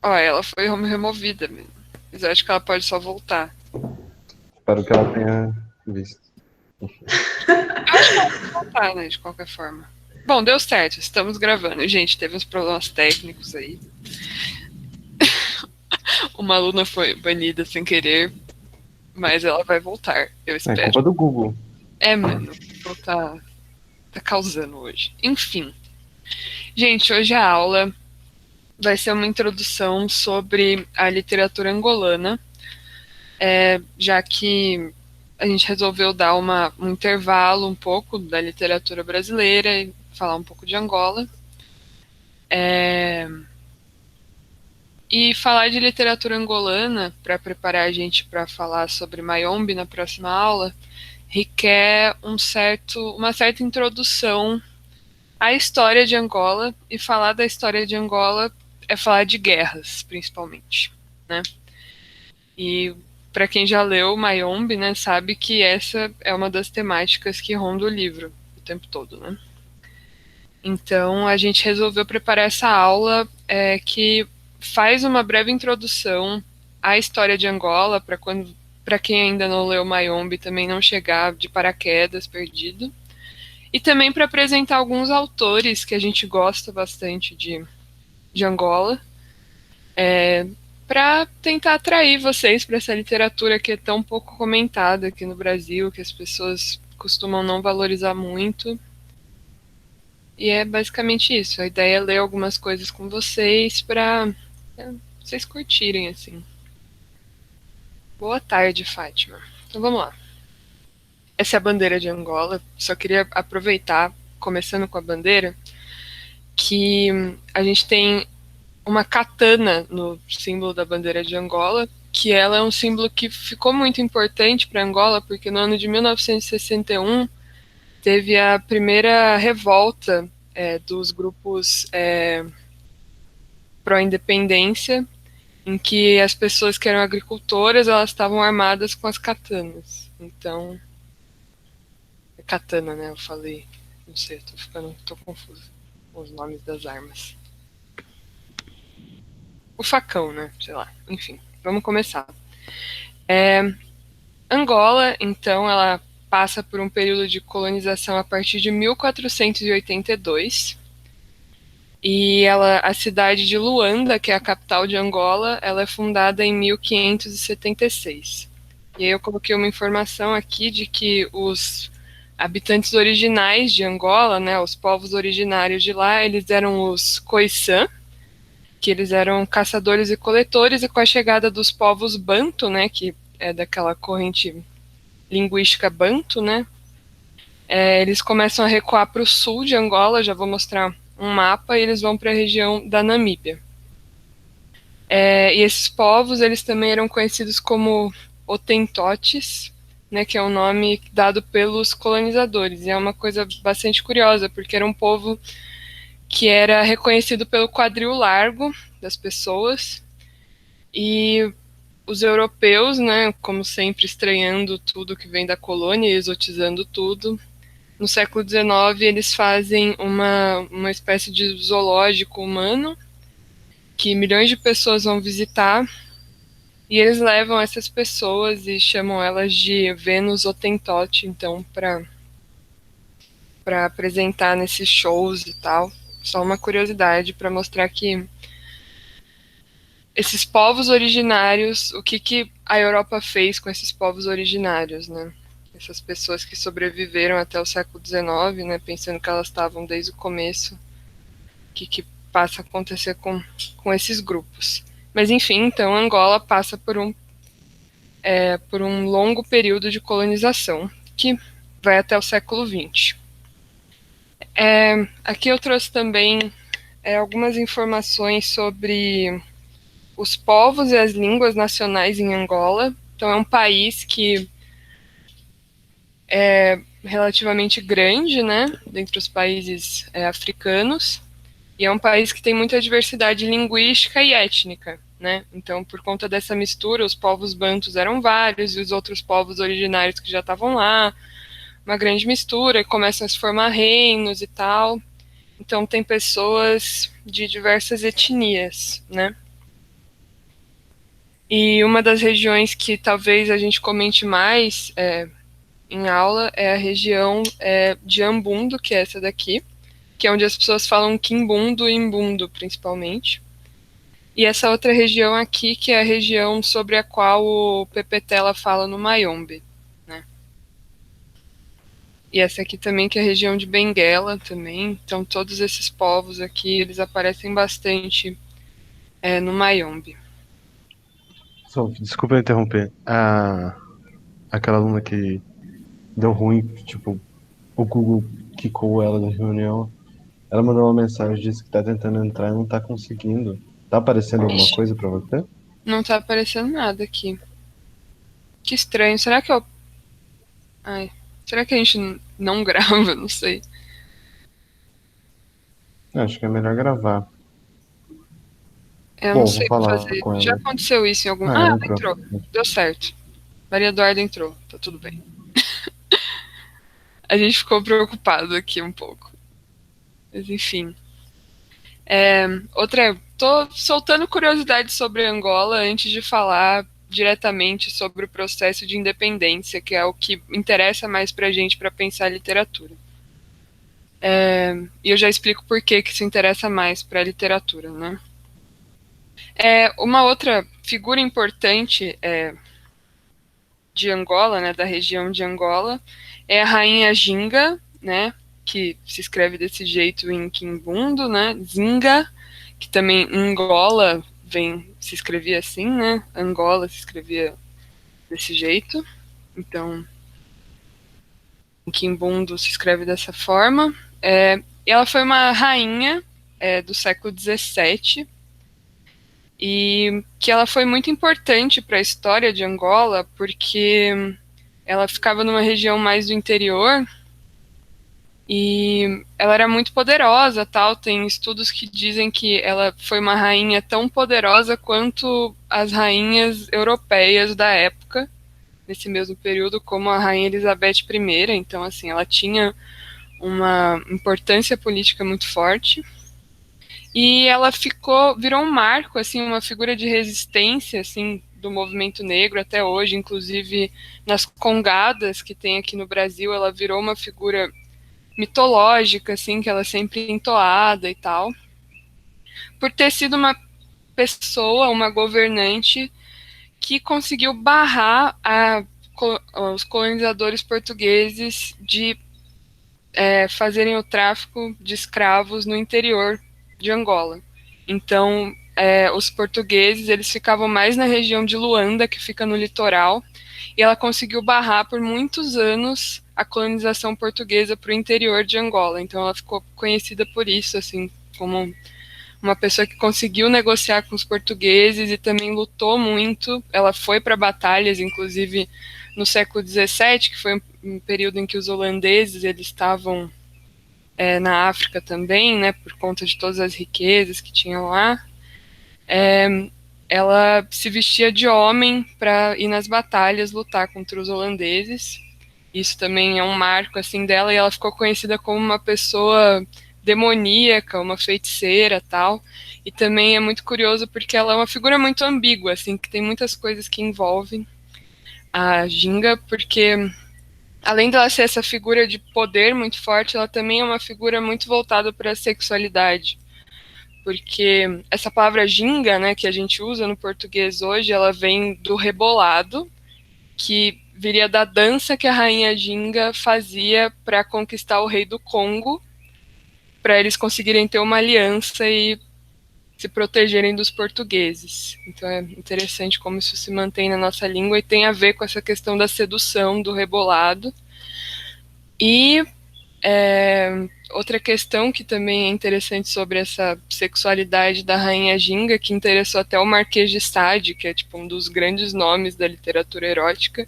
Ó, ela foi removida mesmo. Mas eu acho que ela pode só voltar. Espero que ela tenha visto. Eu acho que ela vai voltar, né, de qualquer forma. Bom, deu certo, estamos gravando. Gente, teve uns problemas técnicos aí. Uma aluna foi banida sem querer, mas ela vai voltar, eu É espero. culpa do Google. É, mano, vou tá causando hoje. Enfim. Gente, hoje a aula vai ser uma introdução sobre a literatura angolana, já que a gente resolveu dar um intervalo um pouco da literatura brasileira e falar um pouco de Angola. É, e falar de literatura angolana, para preparar a gente para falar sobre Mayombe na próxima aula, requer uma certa introdução à história de Angola, e falar da história de Angola é falar de guerras, principalmente, né? E para quem já leu Mayombe, né, sabe que essa é uma das temáticas que ronda o livro o tempo todo, né? Então a gente resolveu preparar essa aula que faz uma breve introdução à história de Angola para quem ainda não leu Mayombe também não chegar de paraquedas perdido. E também para apresentar alguns autores que a gente gosta bastante de Angola, para tentar atrair vocês para essa literatura que é tão pouco comentada aqui no Brasil, que as pessoas costumam não valorizar muito. E é basicamente isso. A ideia é ler algumas coisas com vocês para vocês curtirem, assim. Boa tarde, Fátima. Então vamos lá. Essa é a bandeira de Angola. Só queria aproveitar, começando com a bandeira, que a gente tem uma katana no símbolo da bandeira de Angola, que ela é um símbolo que ficou muito importante para Angola, porque no ano de 1961 teve a primeira revolta dos grupos pró-independência, em que as pessoas que eram agricultoras elas estavam armadas com as katanas. Então, é katana, né? Eu falei, não sei, tô confusa com os nomes das armas. O facão, né? Sei lá. Enfim, vamos começar. É, Angola, então, ela passa por um período de colonização a partir de 1482. E a cidade de Luanda, que é a capital de Angola, ela é fundada em 1576. E aí eu coloquei uma informação aqui de que os habitantes originais de Angola, né, os povos originários de lá, eles eram os Khoisan, que eles eram caçadores e coletores, e com a chegada dos povos Banto, né, que é daquela corrente linguística Banto, né, eles começam a recuar para o sul de Angola, já vou mostrar um mapa, e eles vão para a região da Namíbia. E esses povos, eles também eram conhecidos como Otentotes, né, que é um nome dado pelos colonizadores. E é uma coisa bastante curiosa, porque era um povo que era reconhecido pelo quadril largo das pessoas, e os europeus, né, como sempre, estranhando tudo que vem da colônia e exotizando tudo. No século XIX, eles fazem uma espécie de zoológico humano que milhões de pessoas vão visitar, e eles levam essas pessoas e chamam elas de Vênus Hottentot, então, para apresentar nesses shows e tal. Só uma curiosidade para mostrar que esses povos originários, o que a Europa fez com esses povos originários, né? Essas pessoas que sobreviveram até o século XIX, né? Pensando que elas estavam desde o começo, que passa a acontecer com esses grupos. Mas enfim, então Angola passa por um longo período de colonização, que vai até o século XX. Aqui eu trouxe também algumas informações sobre os povos e as línguas nacionais em Angola. Então é um país que é relativamente grande, né, dentre os países africanos, e é um país que tem muita diversidade linguística e étnica, né? Então, por conta dessa mistura, os povos bantus eram vários e os outros povos originários que já estavam lá, uma grande mistura, e começam a se formar reinos e tal. Então, tem pessoas de diversas etnias, né? E uma das regiões que talvez a gente comente mais em aula é a região de Ambundo, que é essa daqui, que é onde as pessoas falam quimbundo e imbundo, principalmente. E essa outra região aqui, que é a região sobre a qual o Pepetela fala no Mayombe, né? E essa aqui também, que é a região de Benguela também. Então, todos esses povos aqui, eles aparecem bastante no Mayombe. Só, desculpa interromper. Aquela aluna que deu ruim, tipo, o Google quicou ela da reunião. Ela mandou uma mensagem, disse que tá tentando entrar e não tá conseguindo. Tá aparecendo alguma Ixi, coisa pra você? não tá aparecendo nada aqui. Que estranho. Será que eu... Ai, será que a gente não grava? Não sei. Acho que é melhor gravar. Eu não Bom, vou sei o que falar fazer. com Já ela. aconteceu isso em algum... Ah, Ah, ela ela entrou. entrou. Deu certo. Maria Eduarda entrou. Tá tudo bem. A gente ficou preocupado aqui um pouco. Mas enfim. Tô soltando curiosidades sobre Angola antes de falar diretamente sobre o processo de independência, que é o que interessa mais pra gente para pensar a literatura. E eu já explico por que isso interessa mais para a literatura, né? Uma outra figura importante de Angola, né, da região de Angola, é a rainha Ginga, né, que se escreve desse jeito em Quimbundo, né, Zinga, que também Angola se escrevia assim, né, Angola se escrevia desse jeito, então em Quimbundo se escreve dessa forma. E ela foi uma rainha do século XVII, e que ela foi muito importante para a história de Angola, porque ela ficava numa região mais do interior e ela era muito poderosa, tal. Tem estudos que dizem que ela foi uma rainha tão poderosa quanto as rainhas europeias da época, nesse mesmo período, como a rainha Elizabeth I. Então, assim, ela tinha uma importância política muito forte. E ela virou um marco, assim, uma figura de resistência, assim, do movimento negro até hoje, inclusive nas congadas que tem aqui no Brasil, ela virou uma figura mitológica, assim, que ela é sempre entoada e tal, por ter sido uma pessoa, uma governante que conseguiu barrar os colonizadores portugueses de fazerem o tráfico de escravos no interior de Angola. Então, os portugueses eles ficavam mais na região de Luanda, que fica no litoral, e ela conseguiu barrar por muitos anos a colonização portuguesa para o interior de Angola. Então, ela ficou conhecida por isso, assim, como uma pessoa que conseguiu negociar com os portugueses e também lutou muito. Ela foi para batalhas, inclusive no século XVII, que foi um período em que os holandeses eles estavam na África também, né, por conta de todas as riquezas que tinham lá. Ela se vestia de homem para ir nas batalhas lutar contra os holandeses. Isso também é um marco assim dela, e ela ficou conhecida como uma pessoa demoníaca, uma feiticeira, tal. E também é muito curioso porque ela é uma figura muito ambígua, assim, que tem muitas coisas que envolvem a Ginga, porque além dela ser essa figura de poder muito forte, ela também é uma figura muito voltada para a sexualidade. Porque essa palavra ginga, né, que a gente usa no português hoje, ela vem do rebolado, que viria da dança que a rainha Ginga fazia para conquistar o rei do Congo, para eles conseguirem ter uma aliança e se protegerem dos portugueses. Então é interessante como isso se mantém na nossa língua e tem a ver com essa questão da sedução, do rebolado. E outra questão que também é interessante sobre essa sexualidade da rainha Ginga, que interessou até o Marquês de Sade, que é tipo um dos grandes nomes da literatura erótica,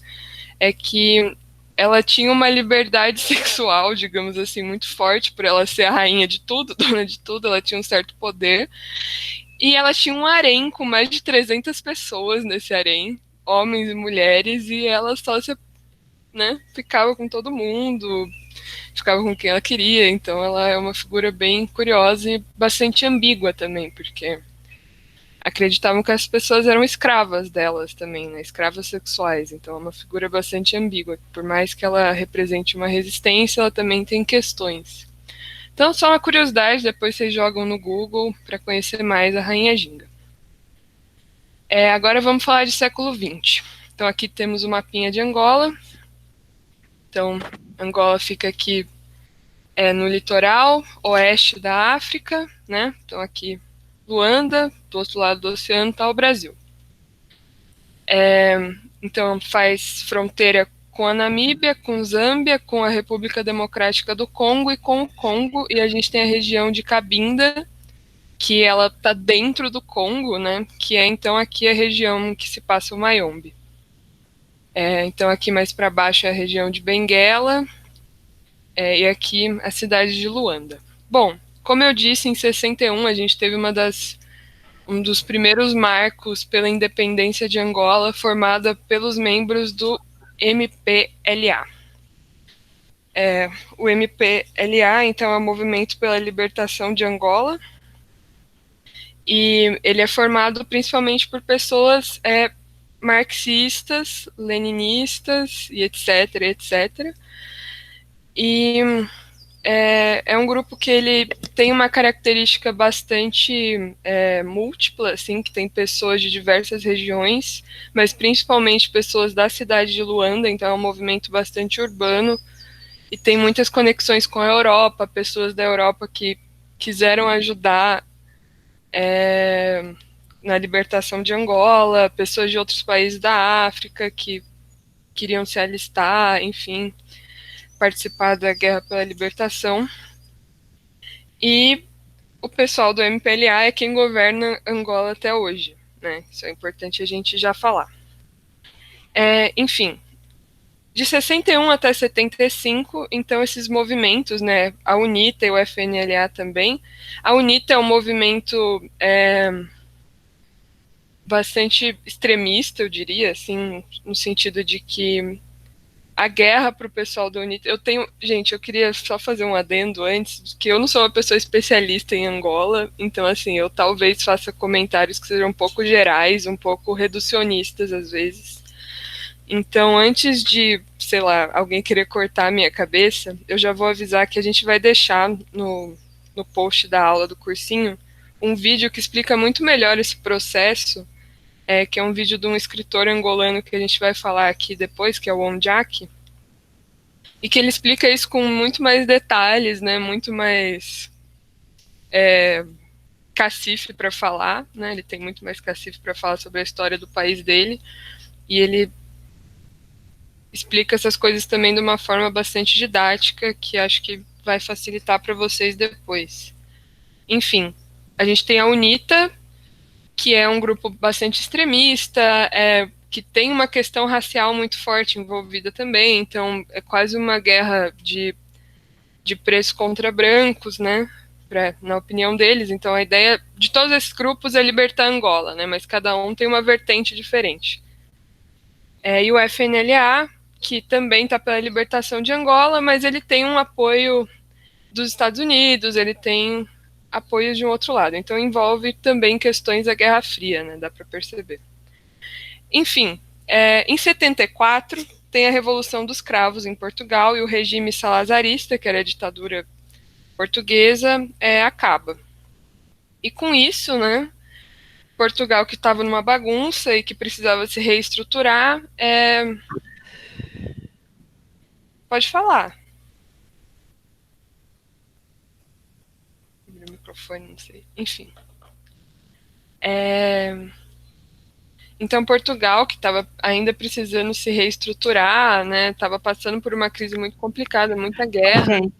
é que ela tinha uma liberdade sexual, digamos assim, muito forte, por ela ser a rainha de tudo, dona de tudo, ela tinha um certo poder, e ela tinha um harém com mais de 300 pessoas nesse harém, homens e mulheres, e ela só ficava com todo mundo, ficava com quem ela queria, então ela é uma figura bem curiosa e bastante ambígua também, porque acreditavam que as pessoas eram escravas delas também, né, escravas sexuais. Então é uma figura bastante ambígua. Por mais que ela represente uma resistência, ela também tem questões. Então, só uma curiosidade, depois vocês jogam no Google para conhecer mais a Rainha Ginga. Agora vamos falar de século XX. Então aqui temos o mapinha de Angola. Então, Angola fica aqui no litoral oeste da África, né? Então aqui Luanda, do outro lado do oceano está o Brasil. Então faz fronteira com a Namíbia, com Zâmbia, com a República Democrática do Congo e com o Congo, e a gente tem a região de Cabinda, que ela está dentro do Congo, né? Que é então aqui a região que se passa o Mayombe. Então aqui mais para baixo é a região de Benguela, e aqui a cidade de Luanda. Bom, como eu disse, em 61 a gente teve um dos primeiros marcos pela independência de Angola, formada pelos membros do MPLA. O MPLA, então, é o Movimento pela Libertação de Angola, e ele é formado principalmente por pessoas marxistas, leninistas, e etc, etc. E é um grupo que ele tem uma característica bastante múltipla, assim, que tem pessoas de diversas regiões, mas principalmente pessoas da cidade de Luanda, então é um movimento bastante urbano, e tem muitas conexões com a Europa, pessoas da Europa que quiseram ajudar na libertação de Angola, pessoas de outros países da África que queriam se alistar, enfim, participar da guerra pela libertação. E o pessoal do MPLA é quem governa Angola até hoje, né? Isso é importante a gente já falar. Enfim, de 61 até 75, então esses movimentos, né, a UNITA e o FNLA também. A UNITA é um movimento bastante extremista, eu diria, assim, no sentido de que a guerra para o pessoal da UNITA... Gente, eu queria só fazer um adendo antes, que eu não sou uma pessoa especialista em Angola, então, assim, eu talvez faça comentários que sejam um pouco gerais, um pouco reducionistas, às vezes. Então, antes de, sei lá, alguém querer cortar a minha cabeça, eu já vou avisar que a gente vai deixar no post da aula do cursinho um vídeo que explica muito melhor esse processo, que é um vídeo de um escritor angolano que a gente vai falar aqui depois, que é o Onjak, e que ele explica isso com muito mais detalhes, né, muito mais cacife para falar, né, ele tem muito mais cacife para falar sobre a história do país dele, e ele explica essas coisas também de uma forma bastante didática, que acho que vai facilitar para vocês depois. Enfim, a gente tem a UNITA, que é um grupo bastante extremista, que tem uma questão racial muito forte envolvida também, então é quase uma guerra de preço contra brancos, né, na opinião deles. Então a ideia de todos esses grupos é libertar Angola, né, mas cada um tem uma vertente diferente. E o FNLA, que também está pela libertação de Angola, mas ele tem um apoio dos Estados Unidos, ele tem apoio de um outro lado. Então envolve também questões da Guerra Fria, né, dá para perceber. Enfim, em 74 tem a Revolução dos Cravos em Portugal e o regime salazarista, que era a ditadura portuguesa, acaba. E com isso, né, Portugal, que estava numa bagunça e que precisava se reestruturar, pode falar. O microfone, não sei. Enfim. Então, Portugal, que estava ainda precisando se reestruturar, né, estava passando por uma crise muito complicada, muita guerra. Gente,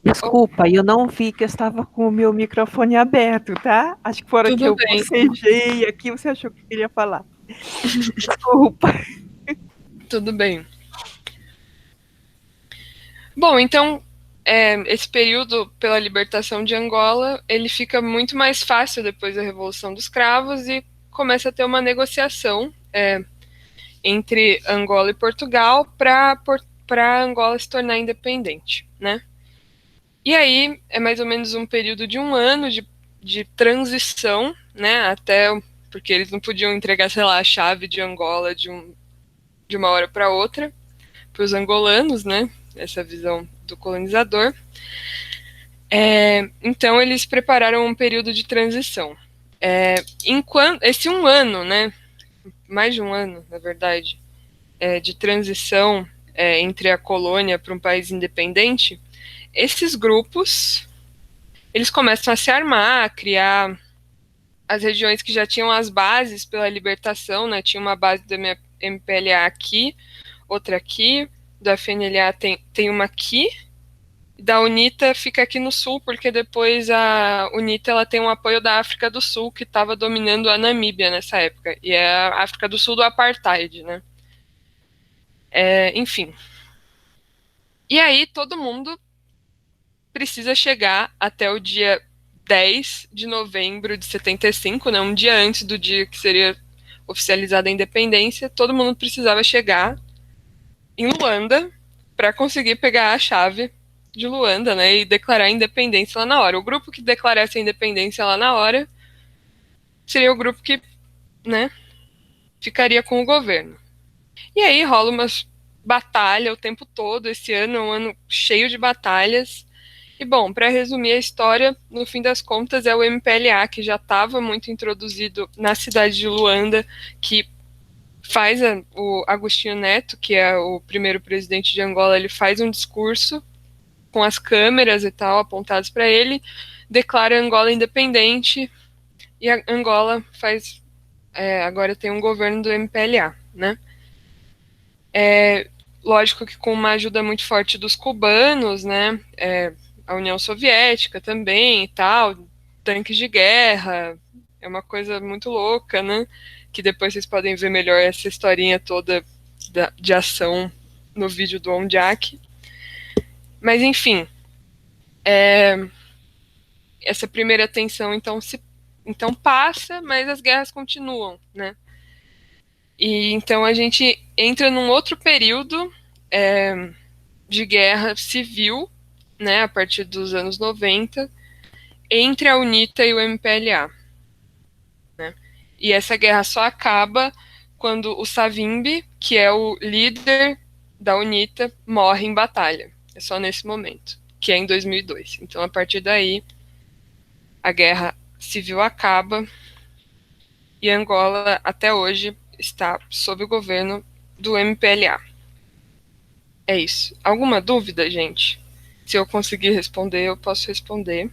desculpa, eu não vi que eu estava com o meu microfone aberto, tá? Acho que fora Tudo que eu bem. bocejei aqui, você achou que eu queria falar. Desculpa. Tudo bem. Bom, então, esse período pela libertação de Angola, ele fica muito mais fácil depois da Revolução dos Cravos e começa a ter uma negociação entre Angola e Portugal para Angola se tornar independente, né? E aí é mais ou menos um período de um ano de transição, né, até porque eles não podiam entregar, sei lá, a chave de Angola de uma hora para outra para os angolanos, né, essa visão do colonizador. Então eles prepararam um período de transição. Enquanto esse um ano, né, mais de um ano, na verdade, de transição entre a colônia para um país independente, esses grupos eles começam a se armar, a criar as regiões que já tinham as bases pela libertação, né? Tinha uma base do MPLA aqui, outra aqui, do FNLA tem uma aqui, da UNITA fica aqui no sul, porque depois a UNITA ela tem um apoio da África do Sul, que estava dominando a Namíbia nessa época, e é a África do Sul do Apartheid, né? Enfim. E aí todo mundo precisa chegar até o dia 10 de novembro de 75, né, um dia antes do dia que seria oficializada a independência, todo mundo precisava chegar em Luanda para conseguir pegar a chave de Luanda, né, e declarar a independência lá na hora. O grupo que declarasse a independência lá na hora seria o grupo que, né, ficaria com o governo. E aí rola uma batalha o tempo todo. Esse ano é um ano cheio de batalhas. E, bom, para resumir a história, no fim das contas, é o MPLA, que já estava muito introduzido na cidade de Luanda, que faz o Agostinho Neto, que é o primeiro presidente de Angola, ele faz um discurso com as câmeras e tal apontadas para ele, declara Angola independente, e a Angola faz... agora tem um governo do MPLA, né? Lógico que com uma ajuda muito forte dos cubanos, né? A União Soviética também e tal, tanques de guerra, é uma coisa muito louca, né? Que depois vocês podem ver melhor essa historinha toda de ação no vídeo do Ondiak. Mas, enfim, essa primeira tensão, então passa, mas as guerras continuam, né? E então a gente entra num outro período de guerra civil, né, a partir dos anos 90, entre a UNITA e o MPLA. Né? E essa guerra só acaba quando o Savimbi, que é o líder da UNITA, morre em batalha. É só nesse momento, que é em 2002. Então, a partir daí, a guerra civil acaba e Angola, até hoje, está sob o governo do MPLA. É isso. Alguma dúvida, gente? Se eu conseguir responder, eu posso responder.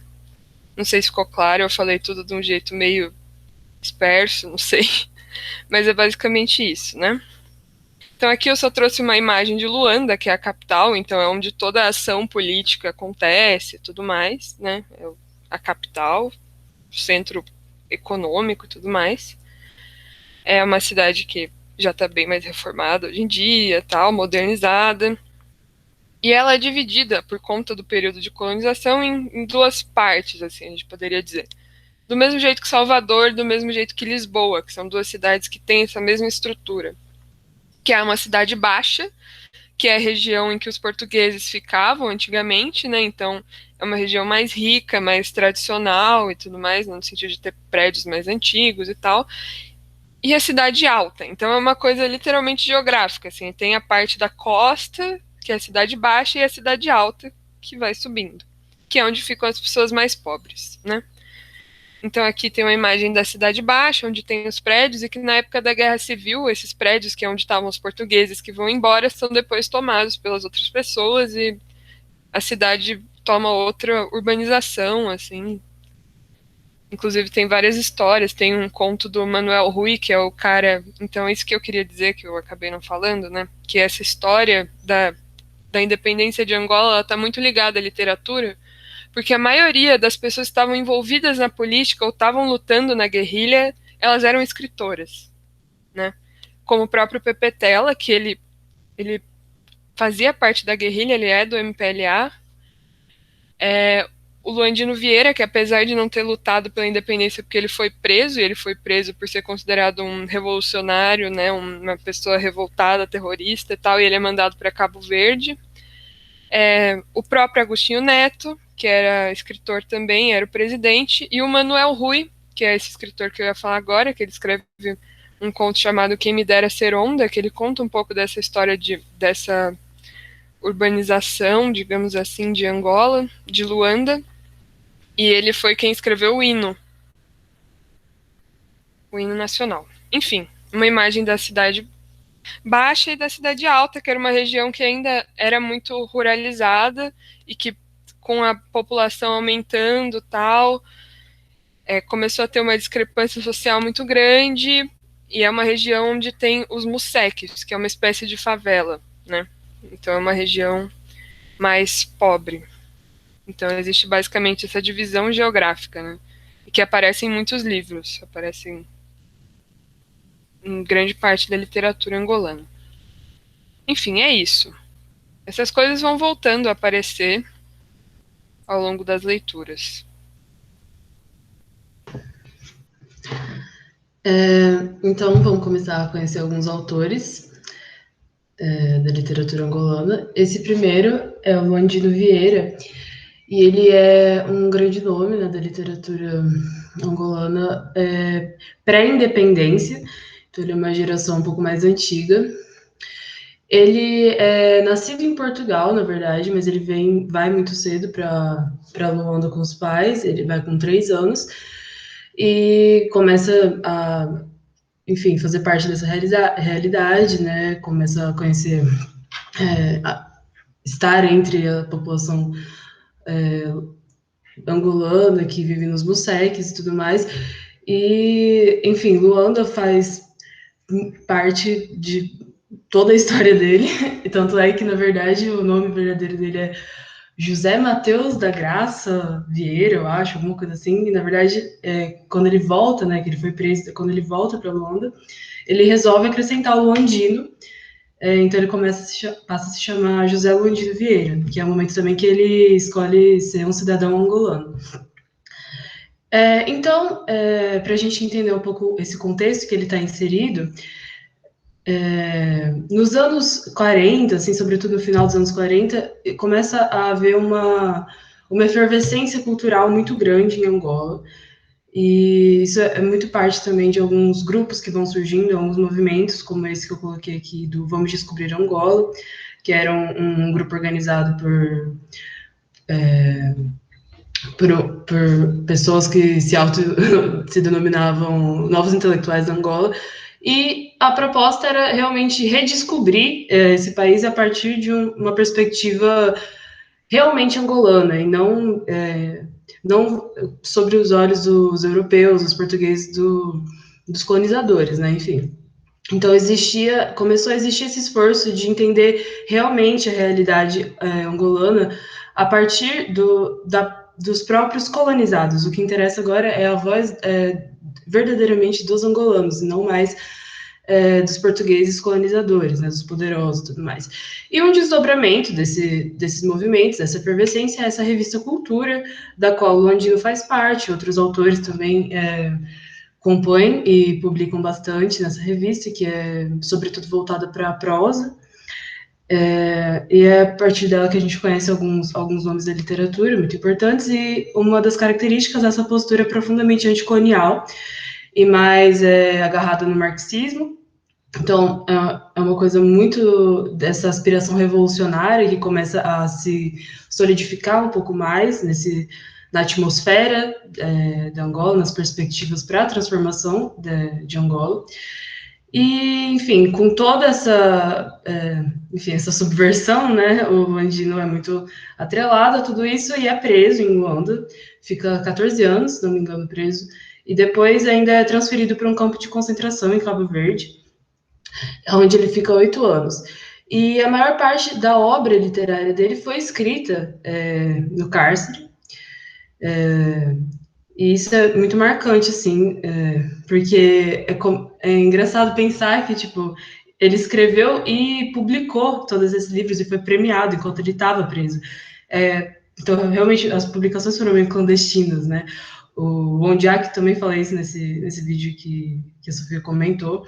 Não sei se ficou claro, eu falei tudo de um jeito meio disperso, não sei. Mas é basicamente isso, né? Então aqui eu só trouxe uma imagem de Luanda, que é a capital, então é onde toda a ação política acontece e tudo mais, né? É a capital, centro econômico e tudo mais. É uma cidade que já está bem mais reformada hoje em dia, tal, modernizada. E ela é dividida, por conta do período de colonização, em duas partes, assim, a gente poderia dizer. Do mesmo jeito que Salvador, do mesmo jeito que Lisboa, que são duas cidades que têm essa mesma estrutura. Que é uma cidade baixa, que é a região em que os portugueses ficavam antigamente, né? Então, é uma região mais rica, mais tradicional e tudo mais, no sentido de ter prédios mais antigos e tal. E a cidade alta. Então, é uma coisa literalmente geográfica, assim. Tem a parte da costa, que é a cidade baixa, e a cidade alta, que vai subindo, que é onde ficam as pessoas mais pobres, né? Então aqui tem uma imagem da cidade baixa, onde tem os prédios, e que na época da Guerra Civil, esses prédios, que é onde estavam os portugueses que vão embora, são depois tomados pelas outras pessoas, e a cidade toma outra urbanização, assim. Inclusive tem várias histórias, tem um conto do Manuel Rui, que é o cara... Então é isso que eu queria dizer, que eu acabei não falando, né? Que essa história da independência de Angola, ela está muito ligada à literatura, porque a maioria das pessoas que estavam envolvidas na política ou estavam lutando na guerrilha, elas eram escritoras, né? Como o próprio Pepe Tela, que ele fazia parte da guerrilha, ele é do MPLA. O Luandino Vieira, que apesar de não ter lutado pela independência porque ele foi preso, e ele foi preso por ser considerado um revolucionário, né, uma pessoa revoltada, terrorista e tal, e ele é mandado para Cabo Verde. O próprio Agostinho Neto, que era escritor também, era o presidente, e o Manuel Rui, que é esse escritor que eu ia falar agora, que ele escreve um conto chamado Quem Me Dera Ser Onda, que ele conta um pouco dessa história dessa urbanização, digamos assim, de Angola, de Luanda, e ele foi quem escreveu o hino nacional. Enfim, uma imagem da cidade baixa e da cidade alta, que era uma região que ainda era muito ruralizada e que, com a população aumentando tal, começou a ter uma discrepância social muito grande, e é uma região onde tem os museques, que é uma espécie de favela, né? Então é uma região mais pobre. Então existe basicamente essa divisão geográfica, né? E que aparece em muitos livros, aparece em grande parte da literatura angolana. Enfim, é isso. Essas coisas vão voltando a aparecer ao longo das leituras. Então, vamos começar a conhecer alguns autores da literatura angolana. Esse primeiro é o Andino Vieira, e ele é um grande nome, né, da literatura angolana pré-independência, então ele é uma geração um pouco mais antiga. Ele é nascido em Portugal, na verdade, mas ele vai muito cedo para Luanda com os pais, ele vai com 3 anos, e começa a, enfim, fazer parte dessa realidade, né? Começa a conhecer, estar entre a população angolana que vive nos museques e tudo mais. E, enfim, Luanda faz parte de toda a história dele, e tanto é que, na verdade, o nome verdadeiro dele é José Mateus da Graça Vieira, eu acho, alguma coisa assim, e na verdade, quando ele volta, né, que ele foi preso, quando ele volta para Luanda, ele resolve acrescentar o Luandino, então ele passa a se chamar José Luandino Vieira, que é o momento também que ele escolhe ser um cidadão angolano. Então, para a gente entender um pouco esse contexto que ele está inserido, nos anos 40, assim, sobretudo no final dos anos 40, começa a haver uma efervescência cultural muito grande em Angola, e isso é muito parte também de alguns grupos que vão surgindo, alguns movimentos, como esse que eu coloquei aqui, do Vamos Descobrir Angola, que era um grupo organizado por pessoas que se denominavam novos intelectuais da Angola, e a proposta era realmente redescobrir esse país a partir de uma perspectiva realmente angolana, e não sobre os olhos dos europeus, dos portugueses, dos colonizadores, né? Enfim. Então começou a existir esse esforço de entender realmente a realidade angolana a partir dos próprios colonizados. O que interessa agora é a voz verdadeiramente dos angolanos, e não mais dos portugueses colonizadores, né, dos poderosos e tudo mais. E um desdobramento desses movimentos, dessa efervescência, é essa revista Cultura, da qual o Luandino faz parte, outros autores também compõem e publicam bastante nessa revista, que é sobretudo voltada para a prosa, e é a partir dela que a gente conhece alguns nomes da literatura muito importantes, e uma das características dessa postura é profundamente anticolonial e mais agarrada no marxismo. Então, é uma coisa muito dessa aspiração revolucionária que começa a se solidificar um pouco mais na atmosfera de Angola, nas perspectivas para a transformação de Angola. E, enfim, com toda essa subversão, né, o Andino é muito atrelado a tudo isso e é preso em Luanda, fica 14 anos, se não me engano, preso, e depois ainda é transferido para um campo de concentração em Cabo Verde, onde ele fica 8 anos. E a maior parte da obra literária dele foi escrita no cárcere, e isso é muito marcante, assim, porque é engraçado pensar que, tipo, ele escreveu e publicou todos esses livros e foi premiado enquanto ele estava preso. Então, realmente, as publicações foram meio clandestinas, né? O Ondiak também fala isso nesse vídeo que a Sofia comentou.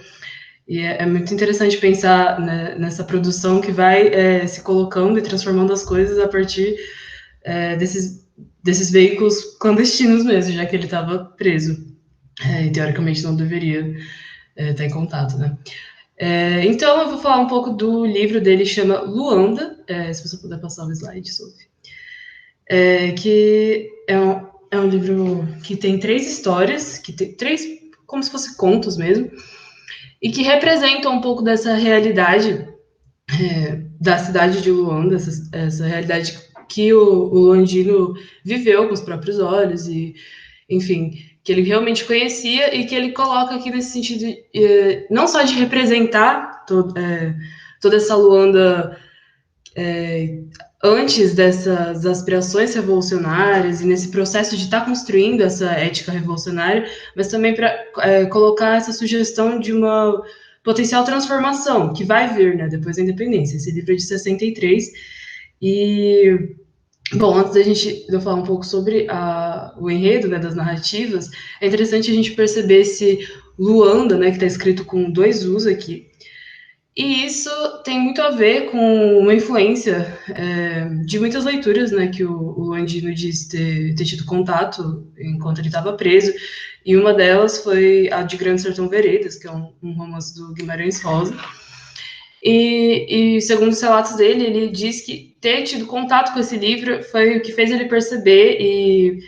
E é muito interessante pensar, né, nessa produção que vai se colocando e transformando as coisas a partir desses veículos clandestinos mesmo, já que ele estava preso. e teoricamente não deveria estar em contato, né? Então, eu vou falar um pouco do livro dele, chama Luanda, se você puder passar o slide, Sophie. Que é um livro que tem 3 histórias, que tem 3, como se fossem contos mesmo, e que representam um pouco dessa realidade da cidade de Luanda, essa realidade que o Luandino viveu com os próprios olhos, e, enfim, que ele realmente conhecia, e que ele coloca aqui nesse sentido, não só de representar toda essa Luanda antes dessas aspirações revolucionárias e nesse processo de estar construindo essa ética revolucionária, mas também para colocar essa sugestão de uma potencial transformação que vai vir, né, depois da independência. Esse livro é de 63 e, bom, antes de eu falar um pouco sobre o enredo, né, das narrativas, é interessante a gente perceber esse Luanda, né, que está escrito com 2 U's aqui. E isso tem muito a ver com uma influência de muitas leituras, né, que o Luandino diz ter tido contato enquanto ele estava preso, e uma delas foi a de Grande Sertão Veredas, que é um romance do Guimarães Rosa. E segundo os relatos dele, ele diz que ter tido contato com esse livro foi o que fez ele perceber e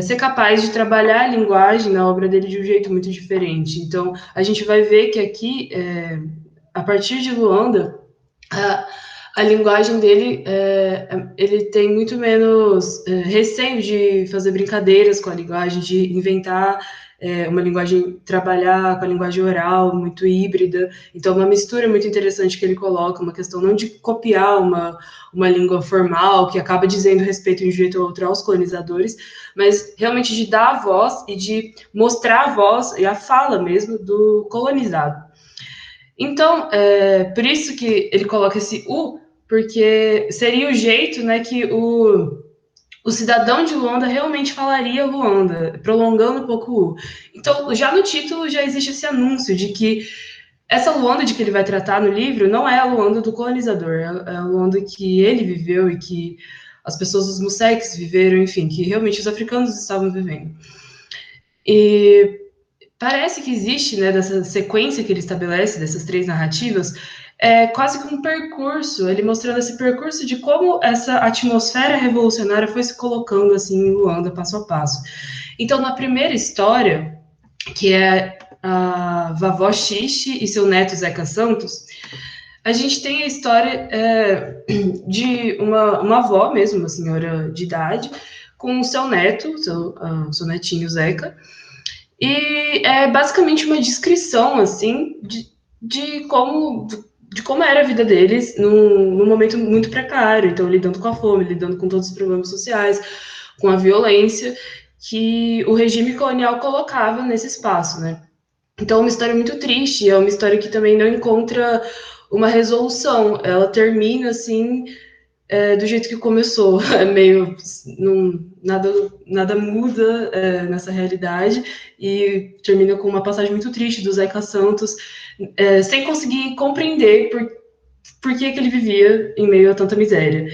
ser capaz de trabalhar a linguagem na obra dele de um jeito muito diferente. Então, a gente vai ver que aqui, a partir de Luanda, a linguagem dele, ele tem muito menos receio de fazer brincadeiras com a linguagem, de inventar uma linguagem, trabalhar com a linguagem oral, muito híbrida. Então, uma mistura muito interessante que ele coloca, uma questão não de copiar uma língua formal, que acaba dizendo respeito de um jeito ou outro aos colonizadores, mas realmente de dar a voz e de mostrar a voz e a fala mesmo do colonizado. Então, por isso que ele coloca esse U, porque seria o jeito, né, que o cidadão de Luanda realmente falaria Luanda, prolongando um pouco o U. Então, já no título já existe esse anúncio de que essa Luanda de que ele vai tratar no livro não é a Luanda do colonizador, é a Luanda que ele viveu e que as pessoas dos Museques viveram, enfim, que realmente os africanos estavam vivendo. E parece que existe, né, dessa sequência que ele estabelece, dessas 3 narrativas, quase que um percurso, ele mostrando esse percurso de como essa atmosfera revolucionária foi se colocando, assim, em Luanda, passo a passo. Então, na primeira história, que é a Vavó Xixi e seu neto Zeca Santos, a gente tem a história de uma avó mesmo, uma senhora de idade, com o seu neto, seu netinho Zeca, e é basicamente uma descrição, assim, de como era a vida deles num momento muito precário. Então, lidando com a fome, lidando com todos os problemas sociais, com a violência que o regime colonial colocava nesse espaço, né? Então, é uma história muito triste, é uma história que também não encontra uma resolução. Ela termina, assim, do jeito que começou, meio nada muda nessa realidade, e termina com uma passagem muito triste do Zeca Santos, sem conseguir compreender por que ele vivia em meio a tanta miséria.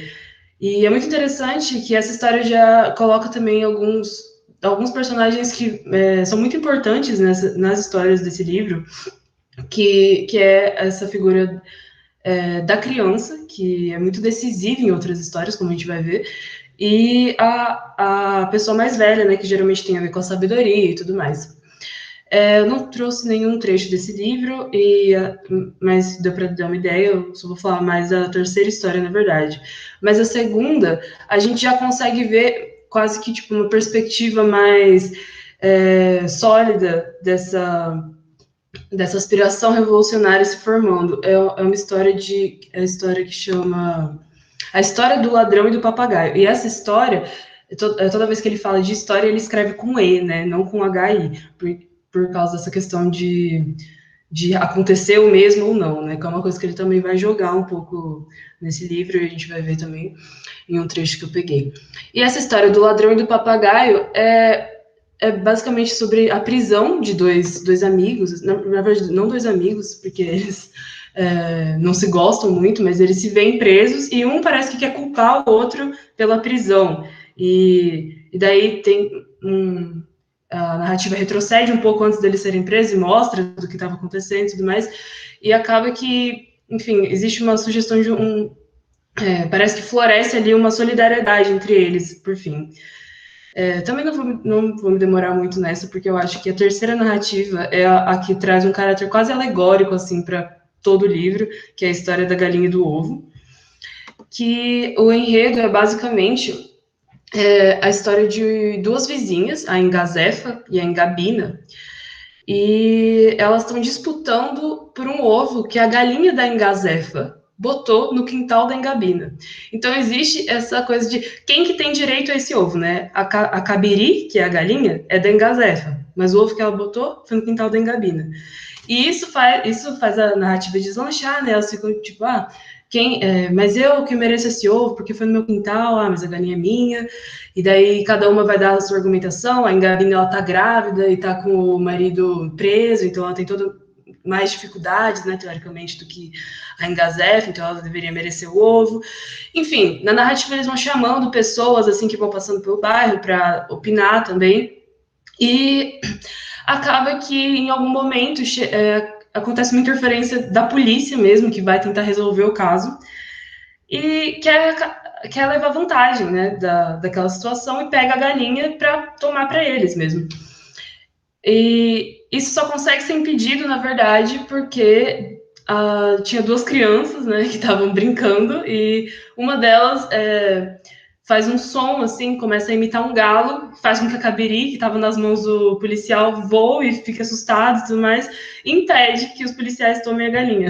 E é muito interessante que essa história já coloca também alguns personagens que são muito importantes nas histórias desse livro, que é essa figura da criança, que é muito decisiva em outras histórias, como a gente vai ver, e a pessoa mais velha, né, que geralmente tem a ver com a sabedoria e tudo mais. Eu não trouxe nenhum trecho desse livro, mas deu para dar uma ideia, eu só vou falar mais da terceira história, na verdade. Mas a segunda, a gente já consegue ver quase que tipo uma perspectiva mais sólida dessa aspiração revolucionária se formando. É uma história a história que chama A História do Ladrão e do Papagaio. E essa história, toda vez que ele fala de história, ele escreve com E, né, não com HI, por causa dessa questão de acontecer o mesmo ou não, né, que é uma coisa que ele também vai jogar um pouco nesse livro, e a gente vai ver também em um trecho que eu peguei. E essa história do ladrão e do papagaio é basicamente sobre a prisão de dois amigos, na verdade, não dois amigos, porque eles não se gostam muito, mas eles se veem presos, e um parece que quer culpar o outro pela prisão. E daí tem a narrativa retrocede um pouco antes deles serem presos e mostra do que estava acontecendo e tudo mais, e acaba que, enfim, existe uma sugestão de parece que floresce ali uma solidariedade entre eles, por fim. Também não vou me demorar muito nessa, porque eu acho que a terceira narrativa é a que traz um caráter quase alegórico, assim, para todo o livro, que é a história da galinha e do ovo, que o enredo é basicamente a história de duas vizinhas, a Engazefa e a Engabina, e elas estão disputando por um ovo que a galinha da Engazefa botou no quintal da Engabina. Então existe essa coisa de quem que tem direito a esse ovo, né? A Cabiri, que é a galinha, é da Engazefa, mas o ovo que ela botou foi no quintal da Engabina. E isso faz a narrativa deslanchar, né? Elas ficam tipo, mas eu que mereço esse ovo, porque foi no meu quintal, mas a galinha é minha. E daí cada uma vai dar a sua argumentação. A Engabina, ela tá grávida e tá com o marido preso, então ela tem mais dificuldades, né, teoricamente, do que a Engazef, então ela deveria merecer o ovo. Enfim, na narrativa eles vão chamando pessoas, assim, que vão passando pelo bairro para opinar também. E acaba que em algum momento acontece uma interferência da polícia mesmo, que vai tentar resolver o caso, e quer levar vantagem, né, daquela situação e pega a galinha para tomar para eles mesmo. E isso só consegue ser impedido, na verdade, porque tinha duas crianças, né, que estavam brincando, e uma delas faz um som, assim, começa a imitar um galo, faz com que a Cabiri, que estava nas mãos do policial, voe e fique assustado e tudo mais, e impede que os policiais tomem a galinha.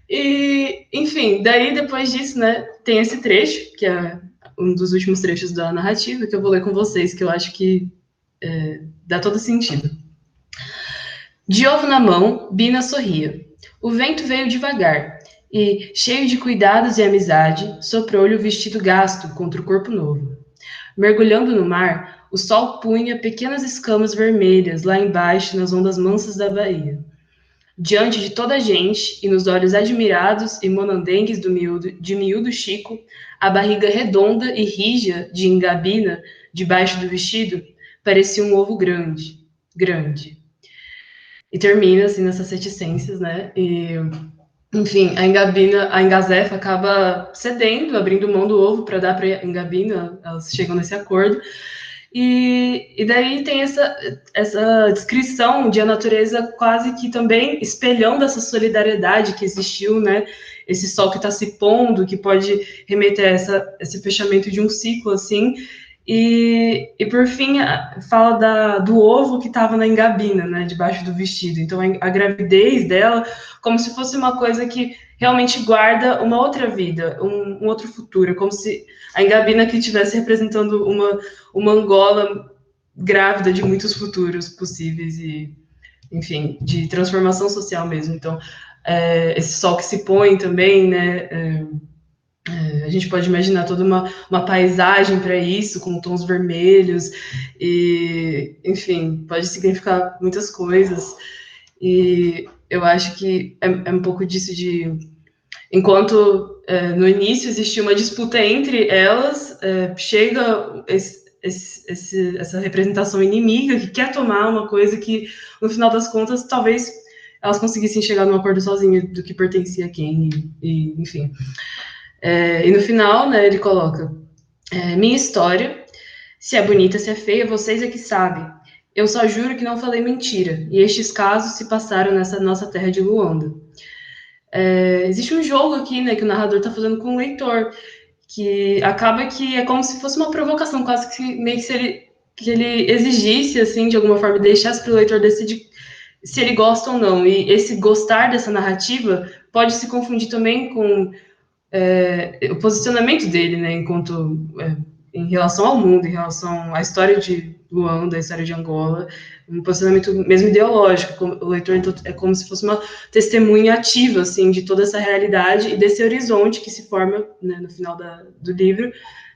E, enfim, daí depois disso, né, tem esse trecho, que é um dos últimos trechos da narrativa, que eu vou ler com vocês, que eu acho que dá todo sentido. De ovo na mão, Bina sorria. O vento veio devagar e, cheio de cuidados e amizade, soprou-lhe o vestido gasto contra o corpo novo. Mergulhando no mar, o sol punha pequenas escamas vermelhas lá embaixo nas ondas mansas da baía. Diante de toda a gente e nos olhos admirados e monandengues de miúdo Chico, a barriga redonda e rija de Engabina, debaixo do vestido, parecia um ovo grande, grande. E termina, assim, nessas reticências, né? E, enfim, a Engazefa acaba cedendo, abrindo mão do ovo para dar para a Engabina, elas chegam nesse acordo. E daí tem essa descrição de a natureza quase que também espelhando essa solidariedade que existiu, né? Esse sol que está se pondo, que pode remeter a esse fechamento de um ciclo, assim. E por fim, fala do ovo que estava na Engabina, né? Debaixo do vestido. Então, a gravidez dela, como se fosse uma coisa que realmente guarda uma outra vida, um outro futuro, como se a Engabina que estivesse representando uma Angola grávida de muitos futuros possíveis e, enfim, de transformação social mesmo. Então, esse sol que se põe também, né? A gente pode imaginar toda uma paisagem para isso, com tons vermelhos, e, enfim, pode significar muitas coisas. E eu acho que é um pouco disso de... Enquanto no início existia uma disputa entre elas, chega essa representação inimiga que quer tomar uma coisa que, no final das contas, talvez elas conseguissem chegar num acordo sozinhas do que pertencia a quem, e enfim. E no final, né, ele coloca: minha história, se é bonita, se é feia, vocês é que sabem. Eu só juro que não falei mentira, e estes casos se passaram nessa nossa terra de Luanda. Existe um jogo aqui, né, que o narrador está fazendo com o leitor, que acaba que é como se fosse uma provocação, quase que meio que ele exigisse, assim, de alguma forma, deixasse para o leitor decidir se ele gosta ou não. E esse gostar dessa narrativa pode se confundir também com o posicionamento dele, né, em relação ao mundo, em relação à história de Luanda, à história de Angola, um posicionamento mesmo ideológico. O leitor então, é como se fosse uma testemunha ativa, assim, de toda essa realidade e desse horizonte que se forma, né, no final do livro,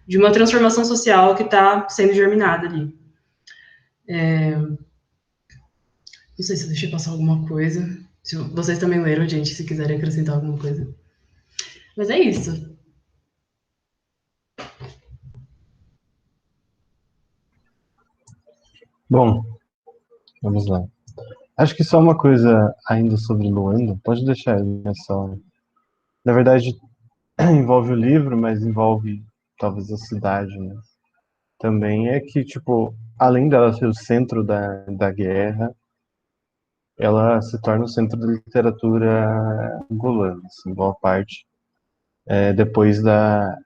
de uma transformação social que está sendo germinada ali. Não sei se eu deixei passar alguma coisa. Se vocês também leram, gente, se quiserem acrescentar alguma coisa. Mas é isso. Bom, vamos lá. Acho que só uma coisa ainda sobre Luanda, pode deixar aí, né, só. Na verdade, envolve o livro, mas envolve talvez a cidade, né? Também é que, tipo, além dela ser o centro da guerra, ela se torna o centro da literatura angolana, assim, boa parte. Depois da.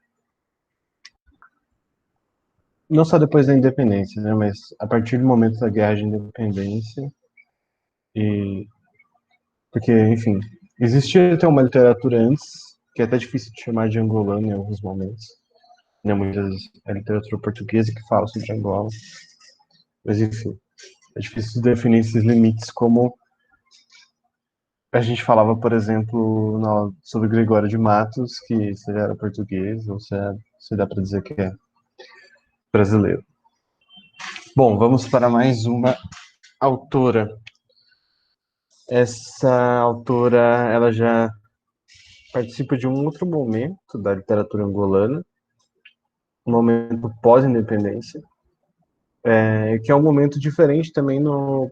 Não só depois da independência, né? Mas a partir do momento da guerra de independência, e. Porque, enfim, existia até uma literatura antes, que é até difícil de chamar de angolana em alguns momentos. Né? Muitas vezes é literatura portuguesa que fala sobre Angola. Mas, enfim, é difícil definir esses limites como a gente falava, por exemplo, sobre Gregório de Matos, que se ele era português, ou se dá para dizer que é brasileiro. Bom, vamos para mais uma autora. Essa autora, ela já participa de um outro momento da literatura angolana, um momento pós-independência, que é um momento diferente também no,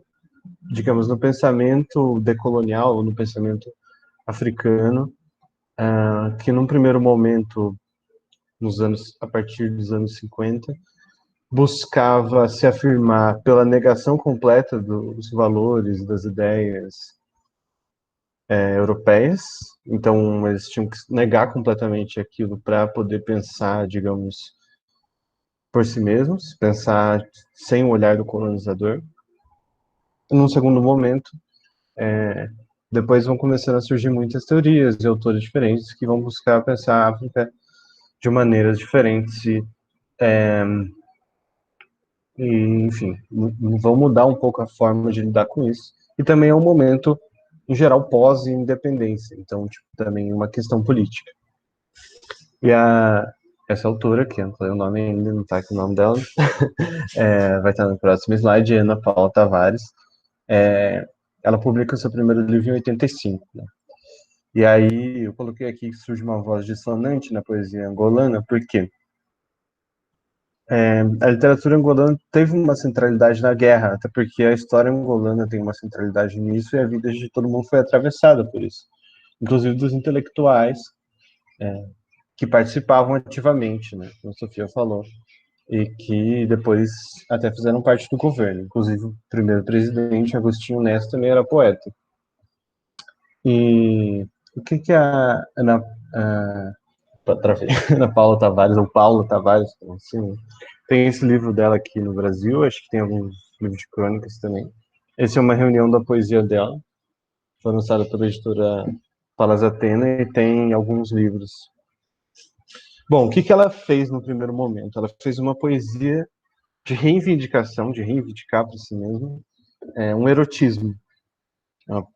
digamos, no pensamento decolonial, no pensamento africano, que num primeiro momento, a partir dos anos 50, buscava se afirmar pela negação completa dos valores, das ideias europeias. Então, eles tinham que negar completamente aquilo para poder pensar, digamos, por si mesmos, pensar sem o olhar do colonizador. E num segundo momento, depois vão começando a surgir muitas teorias de autores diferentes que vão buscar pensar a África de maneiras diferentes enfim, vão mudar um pouco a forma de lidar com isso. E também é um momento, em geral, pós-independência. Então, tipo, também uma questão política. E essa autora, que eu não falei o nome ainda, não está aqui o nome dela, vai estar no próximo slide, Ana Paula Tavares. Ela publica o seu primeiro livro em 85. Né? E aí, eu coloquei aqui que surge uma voz dissonante na poesia angolana, por quê? A literatura angolana teve uma centralidade na guerra, até porque a história angolana tem uma centralidade nisso e a vida de todo mundo foi atravessada por isso, inclusive dos intelectuais que participavam ativamente, né, como a Sofia falou, e que depois até fizeram parte do governo. Inclusive o primeiro presidente, Agostinho Neto, também era poeta. E o que a Ana Paula Tavares, ou Paula Tavares, assim, tem esse livro dela aqui no Brasil, acho que tem alguns livros de crônicas também. Esse é uma reunião da poesia dela, foi lançada pela editora Palas Atena e tem alguns livros. Bom, o que ela fez no primeiro momento? Ela fez uma poesia de reivindicação, de reivindicar para si mesma, um erotismo,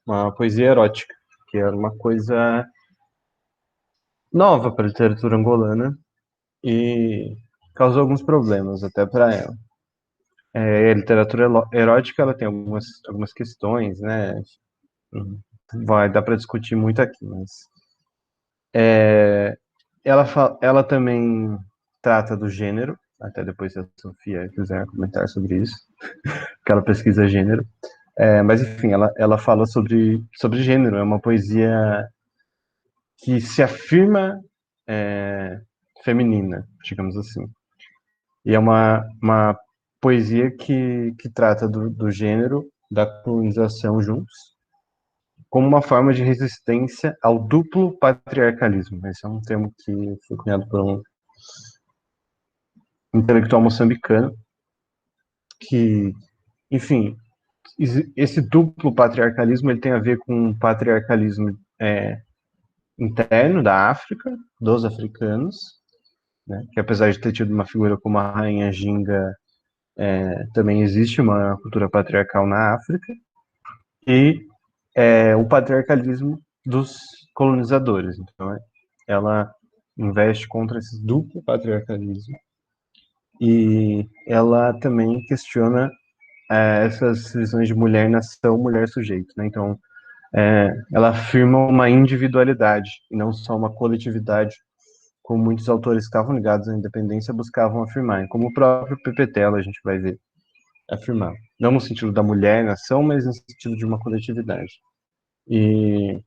uma poesia erótica, que era uma coisa nova para a literatura angolana e causou alguns problemas até para ela. A literatura erótica ela tem algumas questões, né? Vai dar para discutir muito aqui, mas ela também trata do gênero, até depois se a Sofia quiser comentar sobre isso, que ela pesquisa gênero. Mas enfim, ela fala sobre gênero, é uma poesia que se afirma feminina, digamos assim. E é uma poesia que trata do gênero, da colonização juntos, como uma forma de resistência ao duplo patriarcalismo. Esse é um termo que foi cunhado por um intelectual moçambicano, que, enfim, esse duplo patriarcalismo ele tem a ver com um patriarcalismo interno da África, dos africanos, né, que apesar de ter tido uma figura como a Rainha Ginga, também existe uma cultura patriarcal na África, e o patriarcalismo dos colonizadores. Então, ela investe contra esse duplo patriarcalismo e ela também questiona essas visões de mulher nação, mulher sujeito. Né? Então, ela afirma uma individualidade e não só uma coletividade, como muitos autores que estavam ligados à independência buscavam afirmar, como o próprio Pepe Tela, a gente vai ver afirmar. Não no sentido da mulher na ação, mas no sentido de uma coletividade. E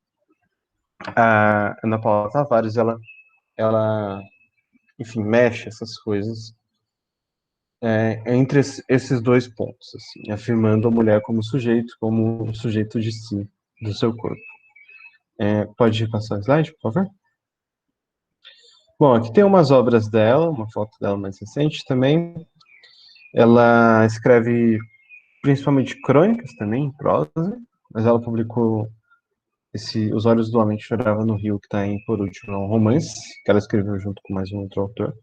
a Ana Paula Tavares, ela enfim, mexe essas coisas entre esses dois pontos, assim, afirmando a mulher como sujeito de si, do seu corpo. Pode passar o slide, por favor? Bom, aqui tem umas obras dela, uma foto dela mais recente também. Ela escreve principalmente crônicas também, em prosa, mas ela publicou Os Olhos do Homem que Chorava no Rio, que está em Por Último, é um romance, que ela escreveu junto com mais um outro autor.